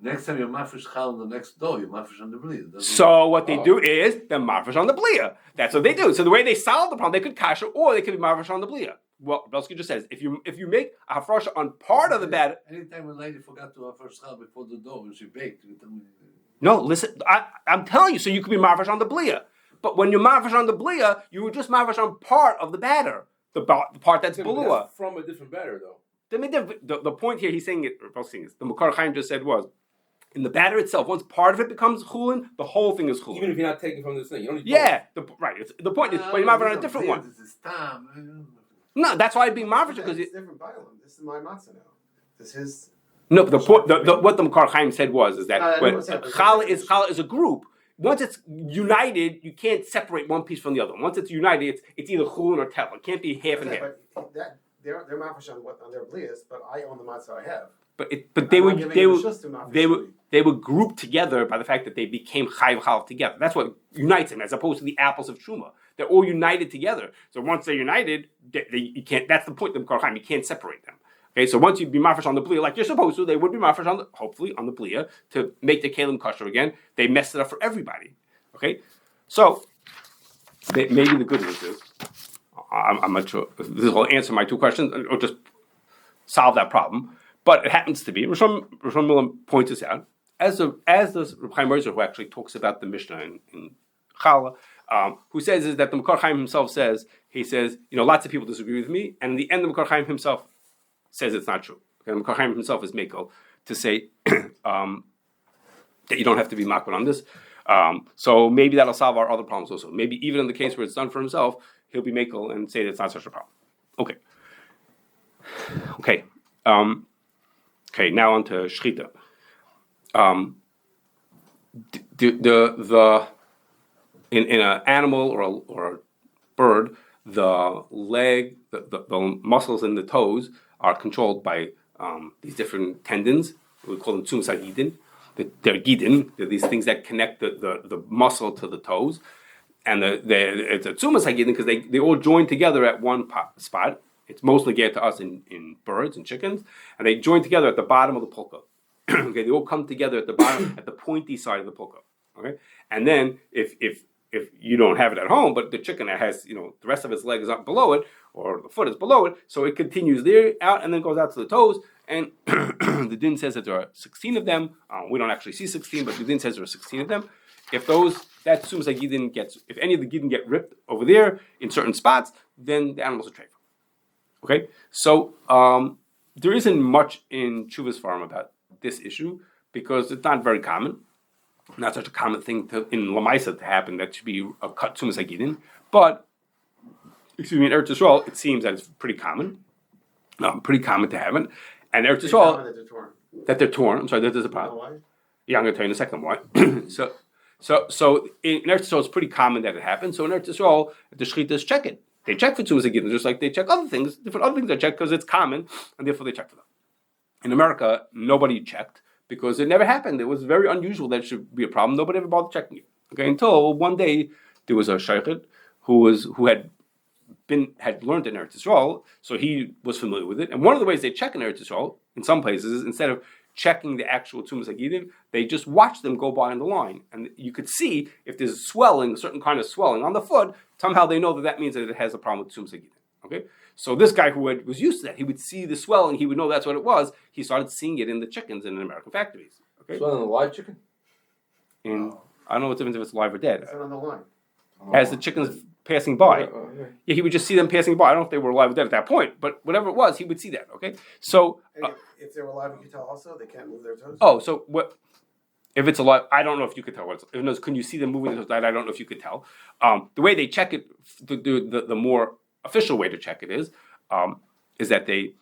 Next time you're mafresh chal on the next door, you're mafresh on the blia. So what they do is they're mafresh on the blia. That's what they do. So the way they solve the problem, they could kasher or they could be mafresh on the blia. Well, Belsky just says if you make a hafrasha on part of the batter. Anytime a lady forgot to hafresh chal before the door when she baked. No, listen, I'm telling you, so you could be mafresh on the blia. But when you're mafresh on the blia, you were just mafresh on part of the batter, the part that's belua. From a different batter, though. The point here he's saying the Makar Chaim just said was, in the batter itself, once part of it becomes chulin, the whole thing is chulin. Even if you're not taking from this thing, you don't need the point is when you're mafresh on a different one. No, that's why it's being mafresh because it's different biome. This is my matzah now. This is no. The point, what the Makar Chaim said is that when challah is a group. once it's united, you can't separate one piece from the other. Once it's united, it's either chulin or tevel. It can't be half and half. But they're mafish on their blias, but I own the matzah I have. But they were grouped together by the fact that they became chayv chalav together. That's what unites them, as opposed to the apples of truma. They're all united together. So once they're united, you can't. That's the point of the Karchaim. You can't separate them. Okay, so once you be mafresh on the blia like you're supposed to, they would be mafresh on hopefully on the blia to make the keilim kosher again. They messed it up for everybody. Okay, so maybe the good news is I'm not sure this will answer my two questions or just solve that problem. But it happens to be Rishon Milam points this out as the Reb Chaim Raisin, who actually talks about the Mishnah in Chala, who says is that the Makar Chaim himself says lots of people disagree with me, and in the end the Makar Chaim himself says it's not true. Okay, the Makar Chaim himself is Mekel to say that you don't have to be makbid on this. So maybe that'll solve our other problems also. Maybe even in the case where it's done for himself, he'll be Mekel and say that it's not such a problem. Okay. Okay, now on to Shechita. In an animal or a bird, the leg, the muscles in the toes are controlled by these different tendons. We call them tzomas hagidin. They're hagidin. They're these things that connect the muscle to the toes. And it's a tzomas hagidin because they all join together at one spot. It's mostly geared to us in birds and chickens, and they join together at the bottom of the pulka. Okay, they all come together at the bottom, at the pointy side of the pulka. Okay, and then if you don't have it at home, but the chicken that has the rest of its leg is up below it, or the foot is below it, so it continues there out and then goes out to the toes. And the din says that there are 16 of them. We don't actually see 16, but the din says there are 16 of them. If that tzomas hagidin if any of the gidin get ripped over there in certain spots, then the animals are treifah. Okay, so there isn't much in Chuvas farm about this issue because it's not very common, not such a common thing in Lamaisa to happen. That should be a cut tzumas hagidin, but in Eretz Yisrael it seems that it's pretty common to have it. And Eretz Yisrael that they're torn. I'm sorry, that there's a problem. Yeah, I'm going to tell you in a second why. So in Eretz Yisrael it's pretty common that it happens. So in Eretz Yisrael the shchitas check it. They check for tzumas hagidin just like they check other things. Different other things they check because it's common, and therefore they check for them. In America, nobody checked because it never happened. It was very unusual that it should be a problem. Nobody ever bothered checking it. Okay, until one day there was a shaykhid who had learned in Eretz Yisrael, so he was familiar with it. And one of the ways they check in Eretz Yisrael, in some places, is instead of checking the actual tzumas hagidin, they just watch them go by on the line, and you could see if there's swelling, a certain kind of swelling on the foot. Somehow they know that means that it has a problem with tzumas hagidin. Okay, so this guy who was used to that, he would see the swelling, he would know that's what it was. He started seeing it in the chickens in American factories. Okay, swelling in a live chicken. I don't know what difference if it's live or dead. It's on the line. As the chickens passing by, yeah, he would just see them passing by. I don't know if they were alive or dead at that point, but whatever it was, he would see that. Okay, so if they were alive, you could tell also they can't move their toes. Oh, so what? If it's alive, I don't know if you could tell what it's. If can you see them moving their toes? I don't know if you could tell. The way they check it, the more official way to check it is that they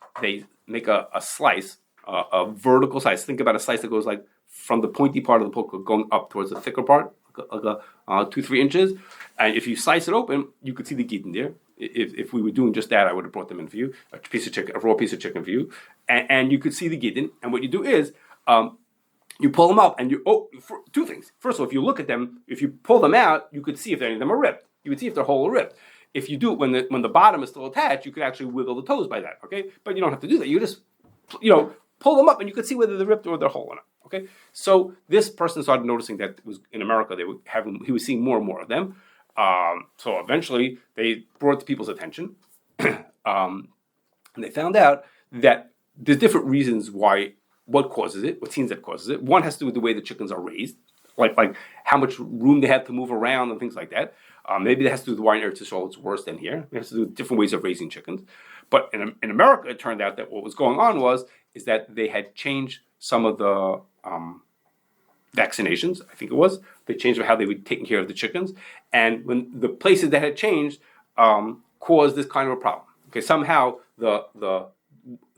make a slice, a vertical slice. Think about a slice that goes like from the pointy part of the poker going up towards the thicker part, like 2-3 inches. And if you slice it open, you could see the gidin there. If we were doing just that, I would have brought them in for you, a raw piece of chicken for you, and you could see the gidin. And what you do is you pull them up, and two things. First of all, if you look at them, if you pull them out, you could see if any of them are ripped. You would see if they're whole or ripped. If you do it when the bottom is still attached, you could actually wiggle the toes by that. Okay, but you don't have to do that. You just pull them up, and you could see whether they're ripped or they're whole or not. Okay, so this person started noticing that it was in America he was seeing more and more of them. So eventually they brought it to people's attention, and they found out that there's different reasons what causes it, what seems that causes it. One has to do with the way the chickens are raised, like how much room they have to move around and things like that. Maybe that has to do with why in Eretz Yisrael it's worse than here. It has to do with different ways of raising chickens. But in America, it turned out that what was going on is that they had changed some of the vaccinations, I think it was. They changed how they were taking care of the chickens. And when the places that had changed caused this kind of a problem. Okay, somehow the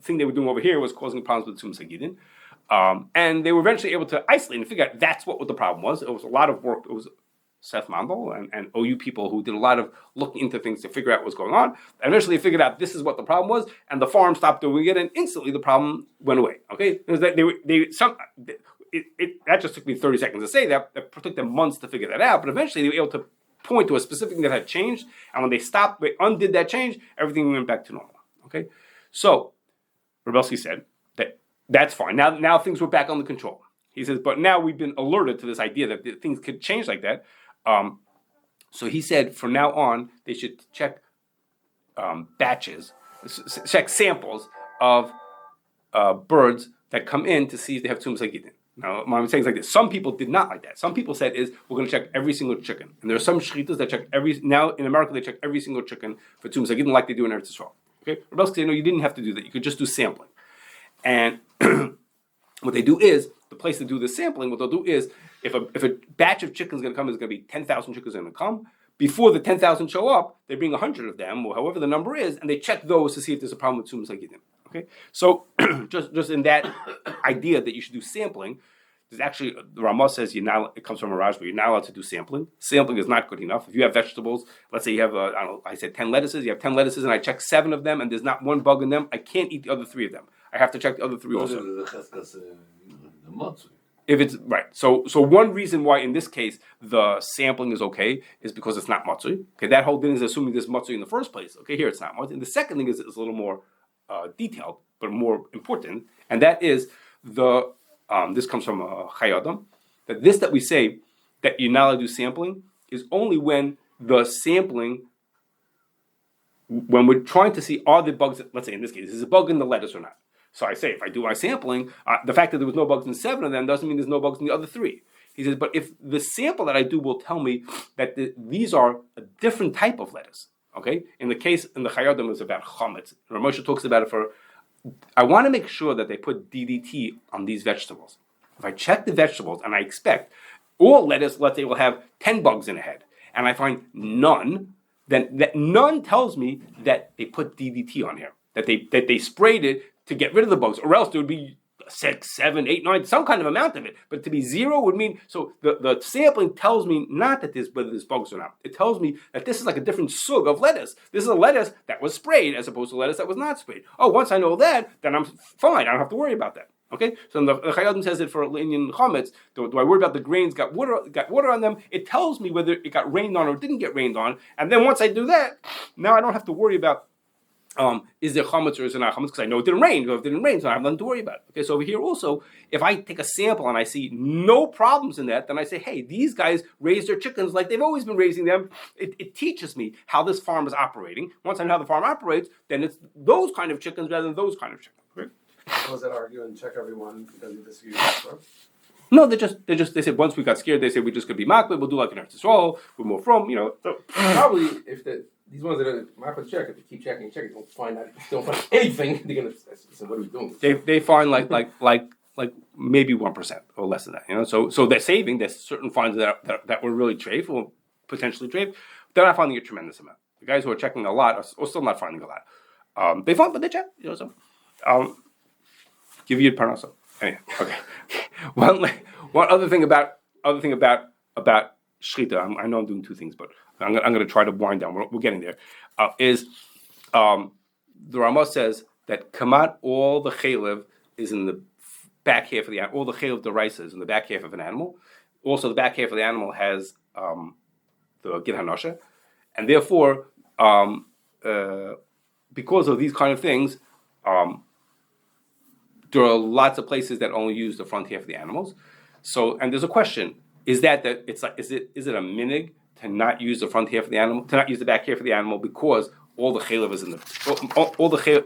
thing they were doing over here was causing problems with tzumas hagidin. And they were eventually able to isolate and figure out that's what the problem was. It was a lot of work. It was Seth Mandel and OU people who did a lot of looking into things to figure out what was going on. And eventually they figured out this is what the problem was, and the farm stopped doing it, and instantly the problem went away. Okay, because that just took me 30 seconds to say that. It took them months to figure that out, but eventually they were able to point to a specific thing that had changed, and when they stopped, they undid that change, everything went back to normal. Okay, so Rav Belsky said that's fine. Now things were back under control. He says, but now we've been alerted to this idea that things could change like that. So he said, from now on, they should check check samples of birds that come in to see if they have tzomas hagidin. Now, what I'm saying is like this. Some people did not like that. Some people said we're going to check every single chicken. And there are some shechitahs that check now in America, they check every single chicken for tzomas hagidin like they do in Eretz Yisrael. Okay? Rav Belsky said, no, you didn't have to do that. You could just do sampling. And what they do is, the place to do the sampling, what they'll do is, if a batch of chickens is going to come, there's going to be 10,000 chickens going to come. Before the 10,000 show up, they bring 100 of them, or however the number is, and they check those to see if there's a problem with tzomas hagidin. Okay, so just in that idea that you should do sampling, there's actually the Ramah says it comes from a Raj, but you're not allowed to do sampling. Sampling is not good enough. If you have vegetables, let's say you have I said 10 lettuces. You have 10 lettuces, and I check 7 of them, and there's not one bug in them. I can't eat the other 3 of them. I have to check the other 3 also. If it's right, so one reason why in this case the sampling is okay is because it's not hamatzui. Okay, that whole thing is assuming there's hamatzui in the first place. Okay, here it's not hamatzui. And the second thing is it's a little more detailed, but more important, and that is the this comes from Chayadam, that we say that you're not allowed to do sampling is only when the sampling, when we're trying to see are the bugs. Let's say in this case, is a bug in the lettuce or not. So I say, if I do my sampling, the fact that there was no bugs in 7 of them doesn't mean there's no bugs in the other 3. He says, but if the sample that I do will tell me that these are a different type of lettuce, okay? In the Chayadim, it's about chametz. Rav Moshe talks about it I want to make sure that they put DDT on these vegetables. If I check the vegetables and I expect all lettuce, let's say, will have 10 bugs in a head, and I find none, then that none tells me that they put DDT on here, that they sprayed it to get rid of the bugs, or else there would be 6, 7, 8, 9, some kind of amount of it. But to be 0 would mean, so the sampling tells me not that whether there's bugs or not. It tells me that this is like a different sug of lettuce. This is a lettuce that was sprayed as opposed to lettuce that was not sprayed. Oh, once I know that, then I'm fine. I don't have to worry about that. Okay, so the Chayadim says it for Indian chametz. Do I worry about the grains got water on them? It tells me whether it got rained on or didn't get rained on. And then once I do that, now I don't have to worry about is there chametz or is there not chametz? Because I know it didn't rain. If it didn't rain, so I have nothing to worry about. Okay, so over here also, if I take a sample and I see no problems in that, then I say, hey, these guys raise their chickens like they've always been raising them. It teaches me how this farm is operating. Once I know how the farm operates, then it's those kind of chickens rather than those kind of chickens. Right? Was that argue and check everyone because you disagree with No, they said once we got scared, they said we're just gonna be makbid, we'll do like an Eretz Yisrael, we're more from, So. Probably if these ones that are makbid check, if they keep checking, don't find anything, they're gonna say, what are we doing? They find like maybe 1% or less than that, So they're saving. There's certain finds that were really treif or potentially treif. They're not finding a tremendous amount. The guys who are checking a lot are still not finding a lot. They find, but they check, So give you a parnasa. Anyway, okay. One other thing about shechita. I know I'm doing 2 things, but I'm going to try to wind down. We're getting there. Is the Ramah says that kamat all the chaylev is in the back half of the animal. All the chaylev deraisa is in the back half of an animal. Also, the back half of the animal has the gid hanosha, and therefore, because of these kind of things. There are lots of places that only use the front half of the animals. So, and there's a question: is it's like is it a minig to not use the front half of the animal, to not use the back half of the animal because all the chaylev is in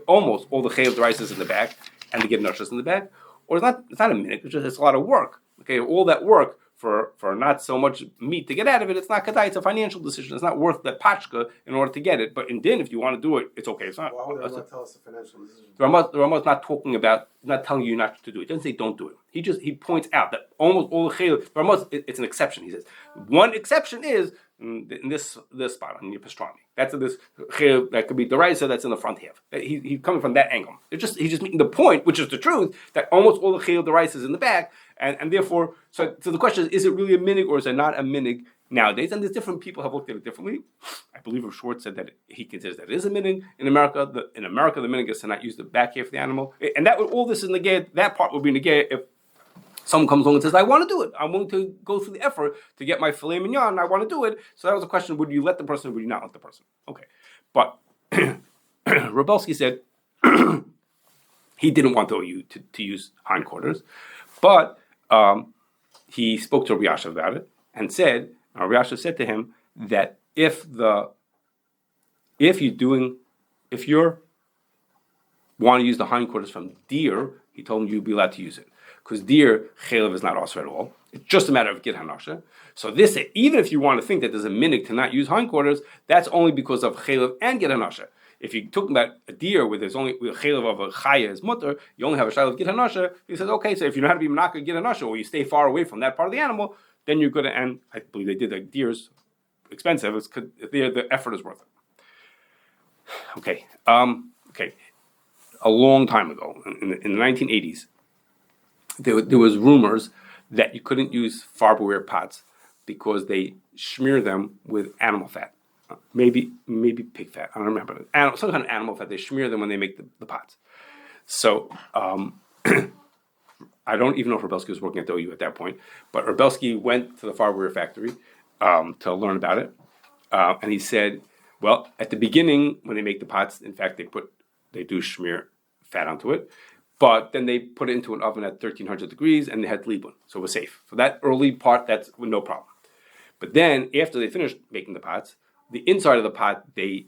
almost all the chaylev rice is in the back and the gid is in the back, or it's not a minig. It's a lot of work. Okay, all that work for not so much meat to get out of it, it's not kedai. It's a financial decision. It's not worth the pachka in order to get it. But in din, if you want to do it, it's okay. It's not. Why would Ramah tell us a financial decision? The Ramah is not telling you not to do it. He doesn't say don't do it. He points out that almost all the chaylev. Ramah, it's an exception. He says one exception is in this spot on your pastrami. That's this chiyuv that could be the Raisin that's in the front half. He's coming from that angle. He's just making the point, which is the truth, that almost all the chiyuv the rice is in the back, and therefore, so the question is it really a minig or is it not a minig nowadays? And there's different people have looked at it differently. I believe Rav Schwartz said that he considers that it is a minig in America. The minig is to not use the back half of the animal, and that would all this is negate. That part would be negate if someone comes along and says, I want to do it. I'm willing to go through the effort to get my filet mignon. I want to do it. So that was a question, would you let the person or would you not let the person? Okay. But Rav Belsky said he didn't want the OU to use hindquarters. But he spoke to Rabbi Yasha about it and said, Rabbi Yasha said to him that if you're want to use the hindquarters from deer, he told him you'd be allowed to use it. Because deer, chaylev is not also at all. It's just a matter of get hanasha. So this, even if you want to think that there's a minig to not use hindquarters, that's only because of chaylev and get hanasha. If you're talking about a deer where there's only a chaylev of a chaya is mutter, you only have a shaylev get hanasha. He says, okay, so if you know how to be menaka get hanasha, or you stay far away from that part of the animal, then you're going to. And I believe they did like deer's expensive. It's the effort is worth it. Okay, okay. A long time ago, in the 1980s. There was rumors that you couldn't use Farberware pots because they smear them with animal fat, maybe pig fat. I don't remember. Some kind of animal fat. They smear them when they make the pots. So I don't even know if Rav Belsky was working at the OU at that point, but Rav Belsky went to the Farberware factory to learn about it, and he said, well, at the beginning when they make the pots, in fact they do smear fat onto it. But then they put it into an oven at 1300 degrees and they had libun, so it was safe. So that early part, that's no problem. But then after they finished making the pots, the inside of the pot they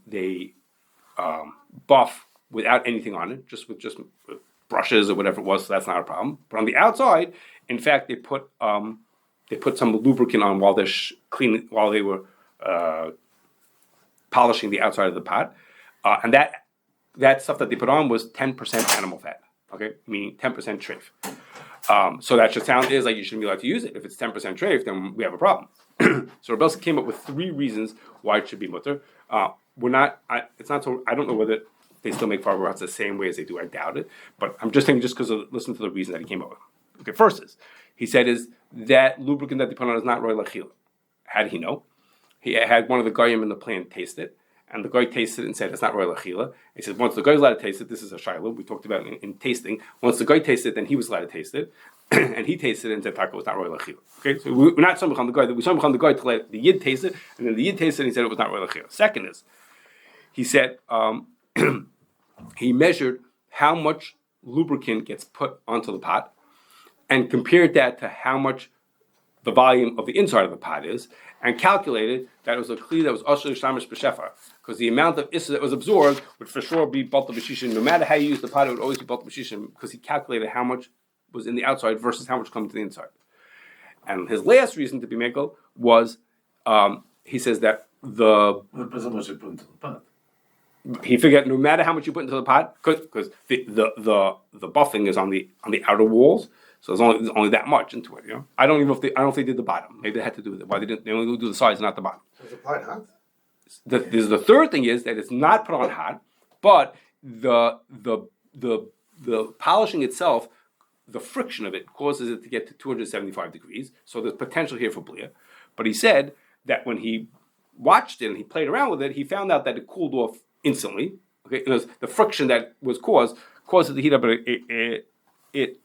buff without anything on it, just with brushes or whatever it was. So that's not a problem. But on the outside, in fact, they put some lubricant on while they're cleaning, while they were polishing the outside of the pot, and that stuff that they put on was 10% animal fat. Okay, meaning 10% treif. So that should sound is like you shouldn't be allowed to use it. If it's 10% treif, then we have a problem. So Rav Belsky came up with 3 reasons why it should be mutter. It's not so. I don't know whether they still make Farberware the same way as they do. I doubt it. But I'm just saying, just because of listen to the reason that he came up with. Okay, first he said that lubricant that they put on is not roy lachila. How did he know? He had one of the goyim in the plant taste it. And the guy tasted it and said, it's not royal achila. He said, once the guy's allowed to taste it, this is a shiloh, we talked about in tasting. Once the guy tasted it, then he was allowed to taste it. And he tasted it and said, Taka, it's not royal achila. Okay, so we're not samach on the guy, we samach on the guy to let the yid taste it, and then the yid tasted it and he said it was not royal achila. Second is, he said, he measured how much lubricant gets put onto the pot and compared that to how much the volume of the inside of the pot is, and calculated that it was a kli that was asher shamish b'shefa, because the amount of issa that was absorbed would for sure be balta b'shishin. No matter how you use the pot, it would always be balta b'shishin, because he calculated how much was in the outside versus how much comes to the inside. And his last reason to be mekel was, he says that he figured no matter how much you put into the pot, because the buffing is on the outer walls. So there's only that much into it, you know. I don't know if they did the bottom. Maybe they had to do it. Why they didn't? They only do the sides, not the bottom. Is the pot hot? The third thing is that it's not put on hot, but the polishing itself, the friction of it causes it to get to 275 degrees. So there's potential here for blia. But he said that when he watched it and he played around with it, he found out that it cooled off instantly. Okay, and the friction that was caused it to heat up, but it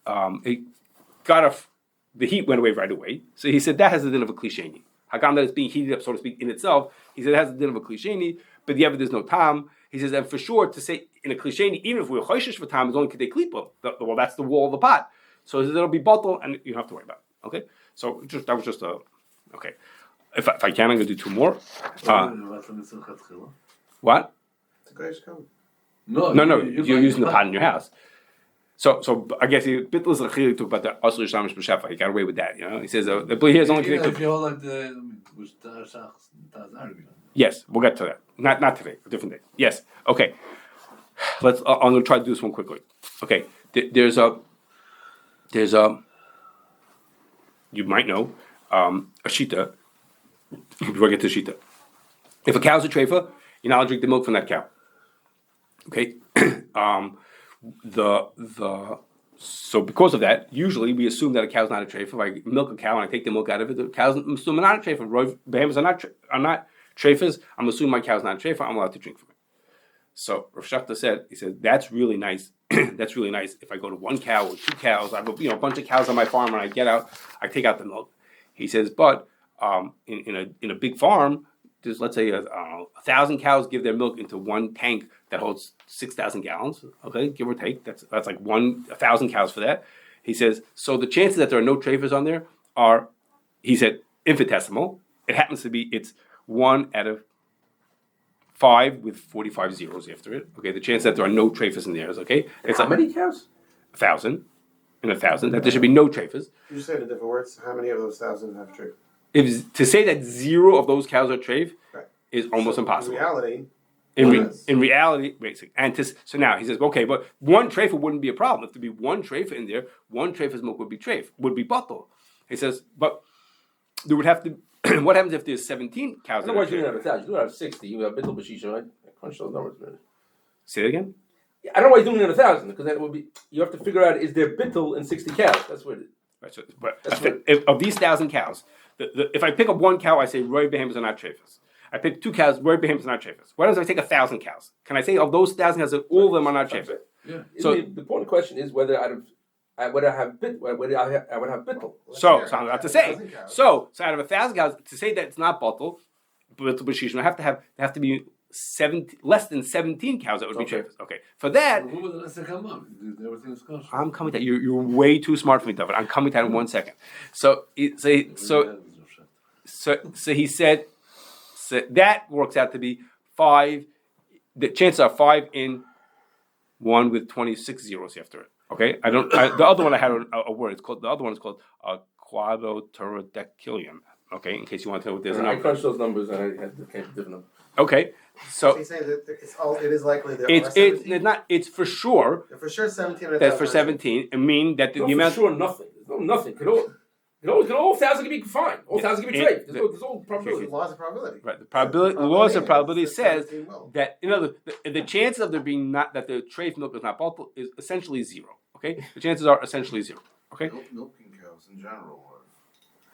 the heat went away right away. So he said that has the din of a klisheni. Hagam that it's being heated up, so to speak, in itself. He said it has the din of a klisheni, but the there's no tam. He says, and for sure to say in a klisheni, even if we're choishish for tam, it's only kedei klipa. Well, that's the wall of the pot. So he says it'll be bottle, and you don't have to worry about it. Okay, so that was just a okay. If I can, I'm going to do 2 more. What? No. You're using the pot in your house. So I guess Bittl's Achili talk about the Asr Shamish B'Shefa. He got away with that, you know. He says the blue here is only connected. If you hold like the yes, we'll get to that. Not today, a different day. Yes, okay. I'm going to try to do this one quickly. Okay, there's a you might know a shita before I get to Shita. If a cow's a treifa, you're not allowed to drink the milk from that cow. Okay? So because of that, usually we assume that a cow's not a treifa. If I milk a cow and I take the milk out of it, the cow's assuming not a treifa. Behemoths are not treifas. I'm assuming my cow's not a treifa. I'm allowed to drink from it. So Rav Shachta said, he said, that's really nice. That's really nice. If I go to one cow or two cows, I have a bunch of cows on my farm, and I get out, I take out the milk. He says, but in a big farm, there's, let's say 1,000 cows give their milk into one tank that holds 6,000 gallons. Okay, give or take. That's like 1,000 cows for that. He says, so the chances that there are no treifas on there are, he said, infinitesimal. It happens to be, it's 1 out of 5 with 45 zeros after it. Okay, the chance that there are no treifas in there is okay. It's How many cows? 1,000 in 1,000. That there should be no treifas. You just say it in different words. How many of those 1,000 have treif? To say that 0 of those cows are treif Right. is almost impossible. In reality, basic. So now he says, okay, but one treifa wouldn't be a problem. If there be one treifa in there, one treifa's milk would be bottle. He says, but there would have to. What happens if there's 17 cows? Otherwise, you don't have 1,000. You don't have 60. You have bittul b'shisha, right? Crunch those numbers, man. Say it again. I don't know why you're doing it in 1,000, because that would be. You have to figure out, is there bittul in 60 cows? That's what it is. Right, so, but of these 1,000 cows, if I pick up one cow, I say roy behemoths are not treifas. I pick 2 cows, roy behemoths are not treifas. What happens if I take 1,000 cows? Can I say of those 1,000 cows that all of them are not treifas? Yeah. So the important question is whether I would have bittul. So I'm about to say. So out of 1,000 cows, to say that it's not bittul b'shishim, I have to be less than 17 cows that would be treifas. Okay. For that, Who would let come up? Everything is kosher. I'm coming to that. You're way too smart for me, David. I'm coming to that in 1 second. So he said, so that works out to be 5. The chances are 5 in 1 with 26 zeros after it. Okay, the other one I had a word. The other one is called quadroterodecillion. Okay, in case you want to know what there's a I number. crunched those numbers and I had to came to different numbers. Okay, so he's saying that it is likely there are it's 17. not. It's for sure. For sure 17. That's for 17. I mean that the amount. For sure, nothing. There's no nothing. All 1,000 can be fine. All 1,000 can be treif. There's no probability. Laws of probability. Right. The laws of probability says 17 will. that the chance of there being not that the treif milk is not bottled is essentially 0. Okay, the chances are essentially 0. Okay, Milking cows in general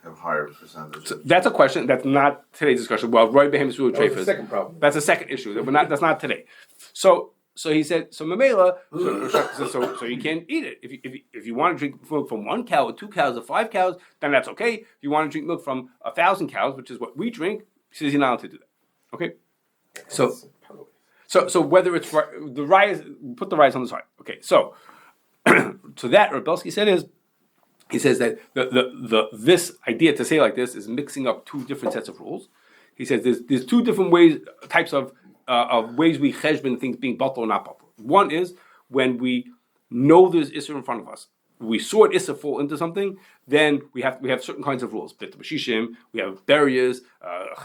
have higher percentages. so that's a question. That's not today's discussion. Well, roy behemoths rule That was the treifas. second problem. That's a second issue. That's not today. So he said. So mamela. So you can't eat it. If you want to drink milk from 1 cow or 2 cows or 5 cows, then that's okay. If you want to drink milk from 1,000 cows, which is what we drink, he says you're not allowed to do that. Okay. So whether it's the rise, put the rise on the side. Okay. So that Rav Belsky said is. He says that this idea to say like this is mixing up 2 different sets of rules. He says there's 2 different types of ways we cheshbon things being bottle or not bottle. One is when we know there's Isser in front of us. We saw it Isser fall into something, then we have certain kinds of rules. Bit b'shishim, we have barriers, all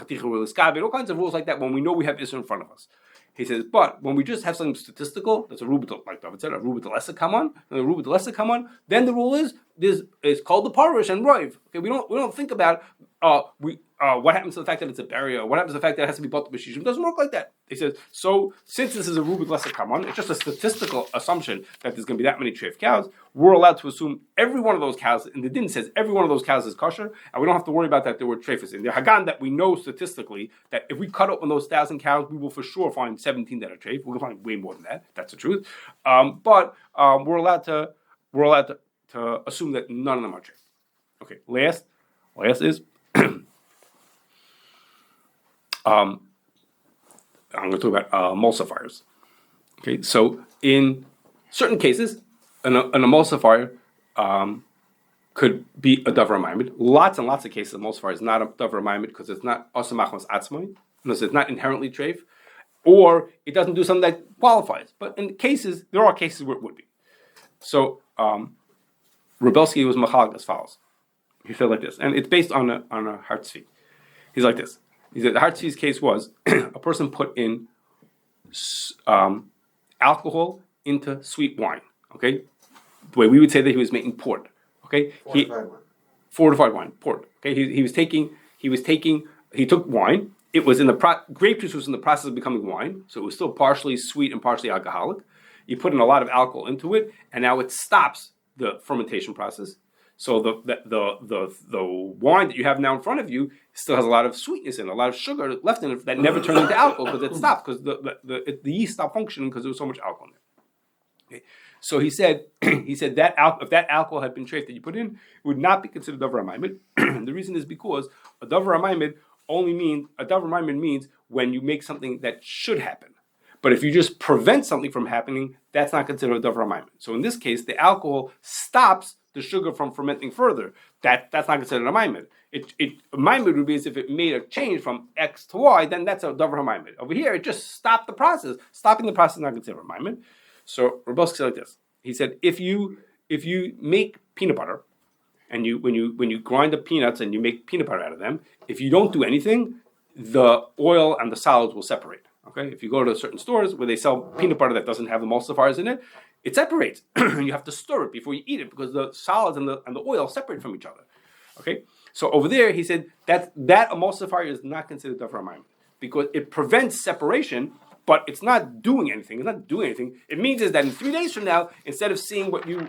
kinds of rules like that when we know we have Isser in front of us. He says, but when we just have something statistical, that's a rubit, like David said, a rubit lesser come on, and a rubit lesser come on, then the rule is it's called the parish and rive. Okay, we don't think about what happens to the fact that it's a barrier, what happens to the fact that it has to be bought the b'shishim. It doesn't work like that. He says, so since this is a rubit lesser come on, it's just a statistical assumption that there's going to be that many treif cows. We're allowed to assume every one of those cows, and the din says every one of those cows is kosher, and we don't have to worry about that there were treifas in the hagidin that we know statistically that if we cut open those 1,000 cows, we will for sure find 17 that are treif. We're going to find way more than that. That's the truth. But we're allowed to assume that none of them are treif. Okay. Last is. I'm going to talk about emulsifiers. Okay, so in certain cases, an emulsifier could be a davar ma'amid. Lots and lots of cases, emulsifier is not a davar ma'amid because it's not asamachmas atzmoi, because it's not inherently treif, or it doesn't do something that qualifies. But in cases, there are cases where it would be. So Rav Belsky was machag as follows. He said like this, and it's based on a hamatzui. He's like this. He said the hamatzuy's case was a person put in alcohol into sweet wine. Okay, the way we would say that he was making port. Okay, fortified wine, port. Okay, he was taking he took wine. It was in the grape juice was in the process of becoming wine, so it was still partially sweet and partially alcoholic. You put in a lot of alcohol into it, and now it stops the fermentation process. So the wine that you have now in front of you still has a lot of sweetness in it, a lot of sugar left in it that never turned into alcohol because it stopped because the yeast stopped functioning because there was so much alcohol in it. Okay. So he said that if that alcohol had been treif that you put in, it would not be considered davar hamaimed. The reason is because a davar hamaimed means when you make something that should happen. But if you just prevent something from happening, that's not considered a davar hamaimed. So in this case, the alcohol stops the sugar from fermenting further. That's not considered a hamaimed. A hamaimed would be as if it made a change from X to Y, then that's a davar hamaimed. Over here, it just stopped the process. Stopping the process is not considered a hamaimed. So Rav Belsky said like this. He said, if you make peanut butter, and when you grind the peanuts and you make peanut butter out of them, if you don't do anything, the oil and the solids will separate. Okay, if you go to certain stores where they sell peanut butter that doesn't have emulsifiers in it, it separates. You have to stir it before you eat it because the solids and the oil separate from each other. Okay, so over there he said that emulsifier is not considered davar hamaimed because it prevents separation. But it's not doing anything. It's not doing anything. It means is that in 3 days from now, instead of seeing what you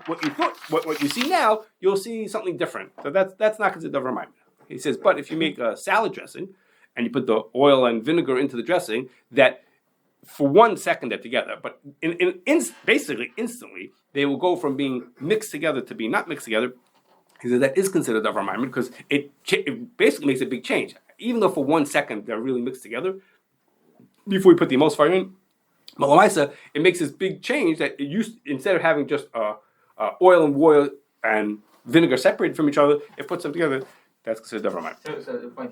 see now, you'll see something different. So that's not considered davar hamaimed. He says, but if you make a salad dressing and you put the oil and vinegar into the dressing, that for 1 second they're together, but basically instantly they will go from being mixed together to being not mixed together. He says that is considered davar hamaimed because it basically makes a big change. Even though for 1 second they're really mixed together, before we put the emulsifier in, but it makes this big change that instead of having just oil and vinegar separated from each other, it puts them together. That's considered davar hamaimed. So the point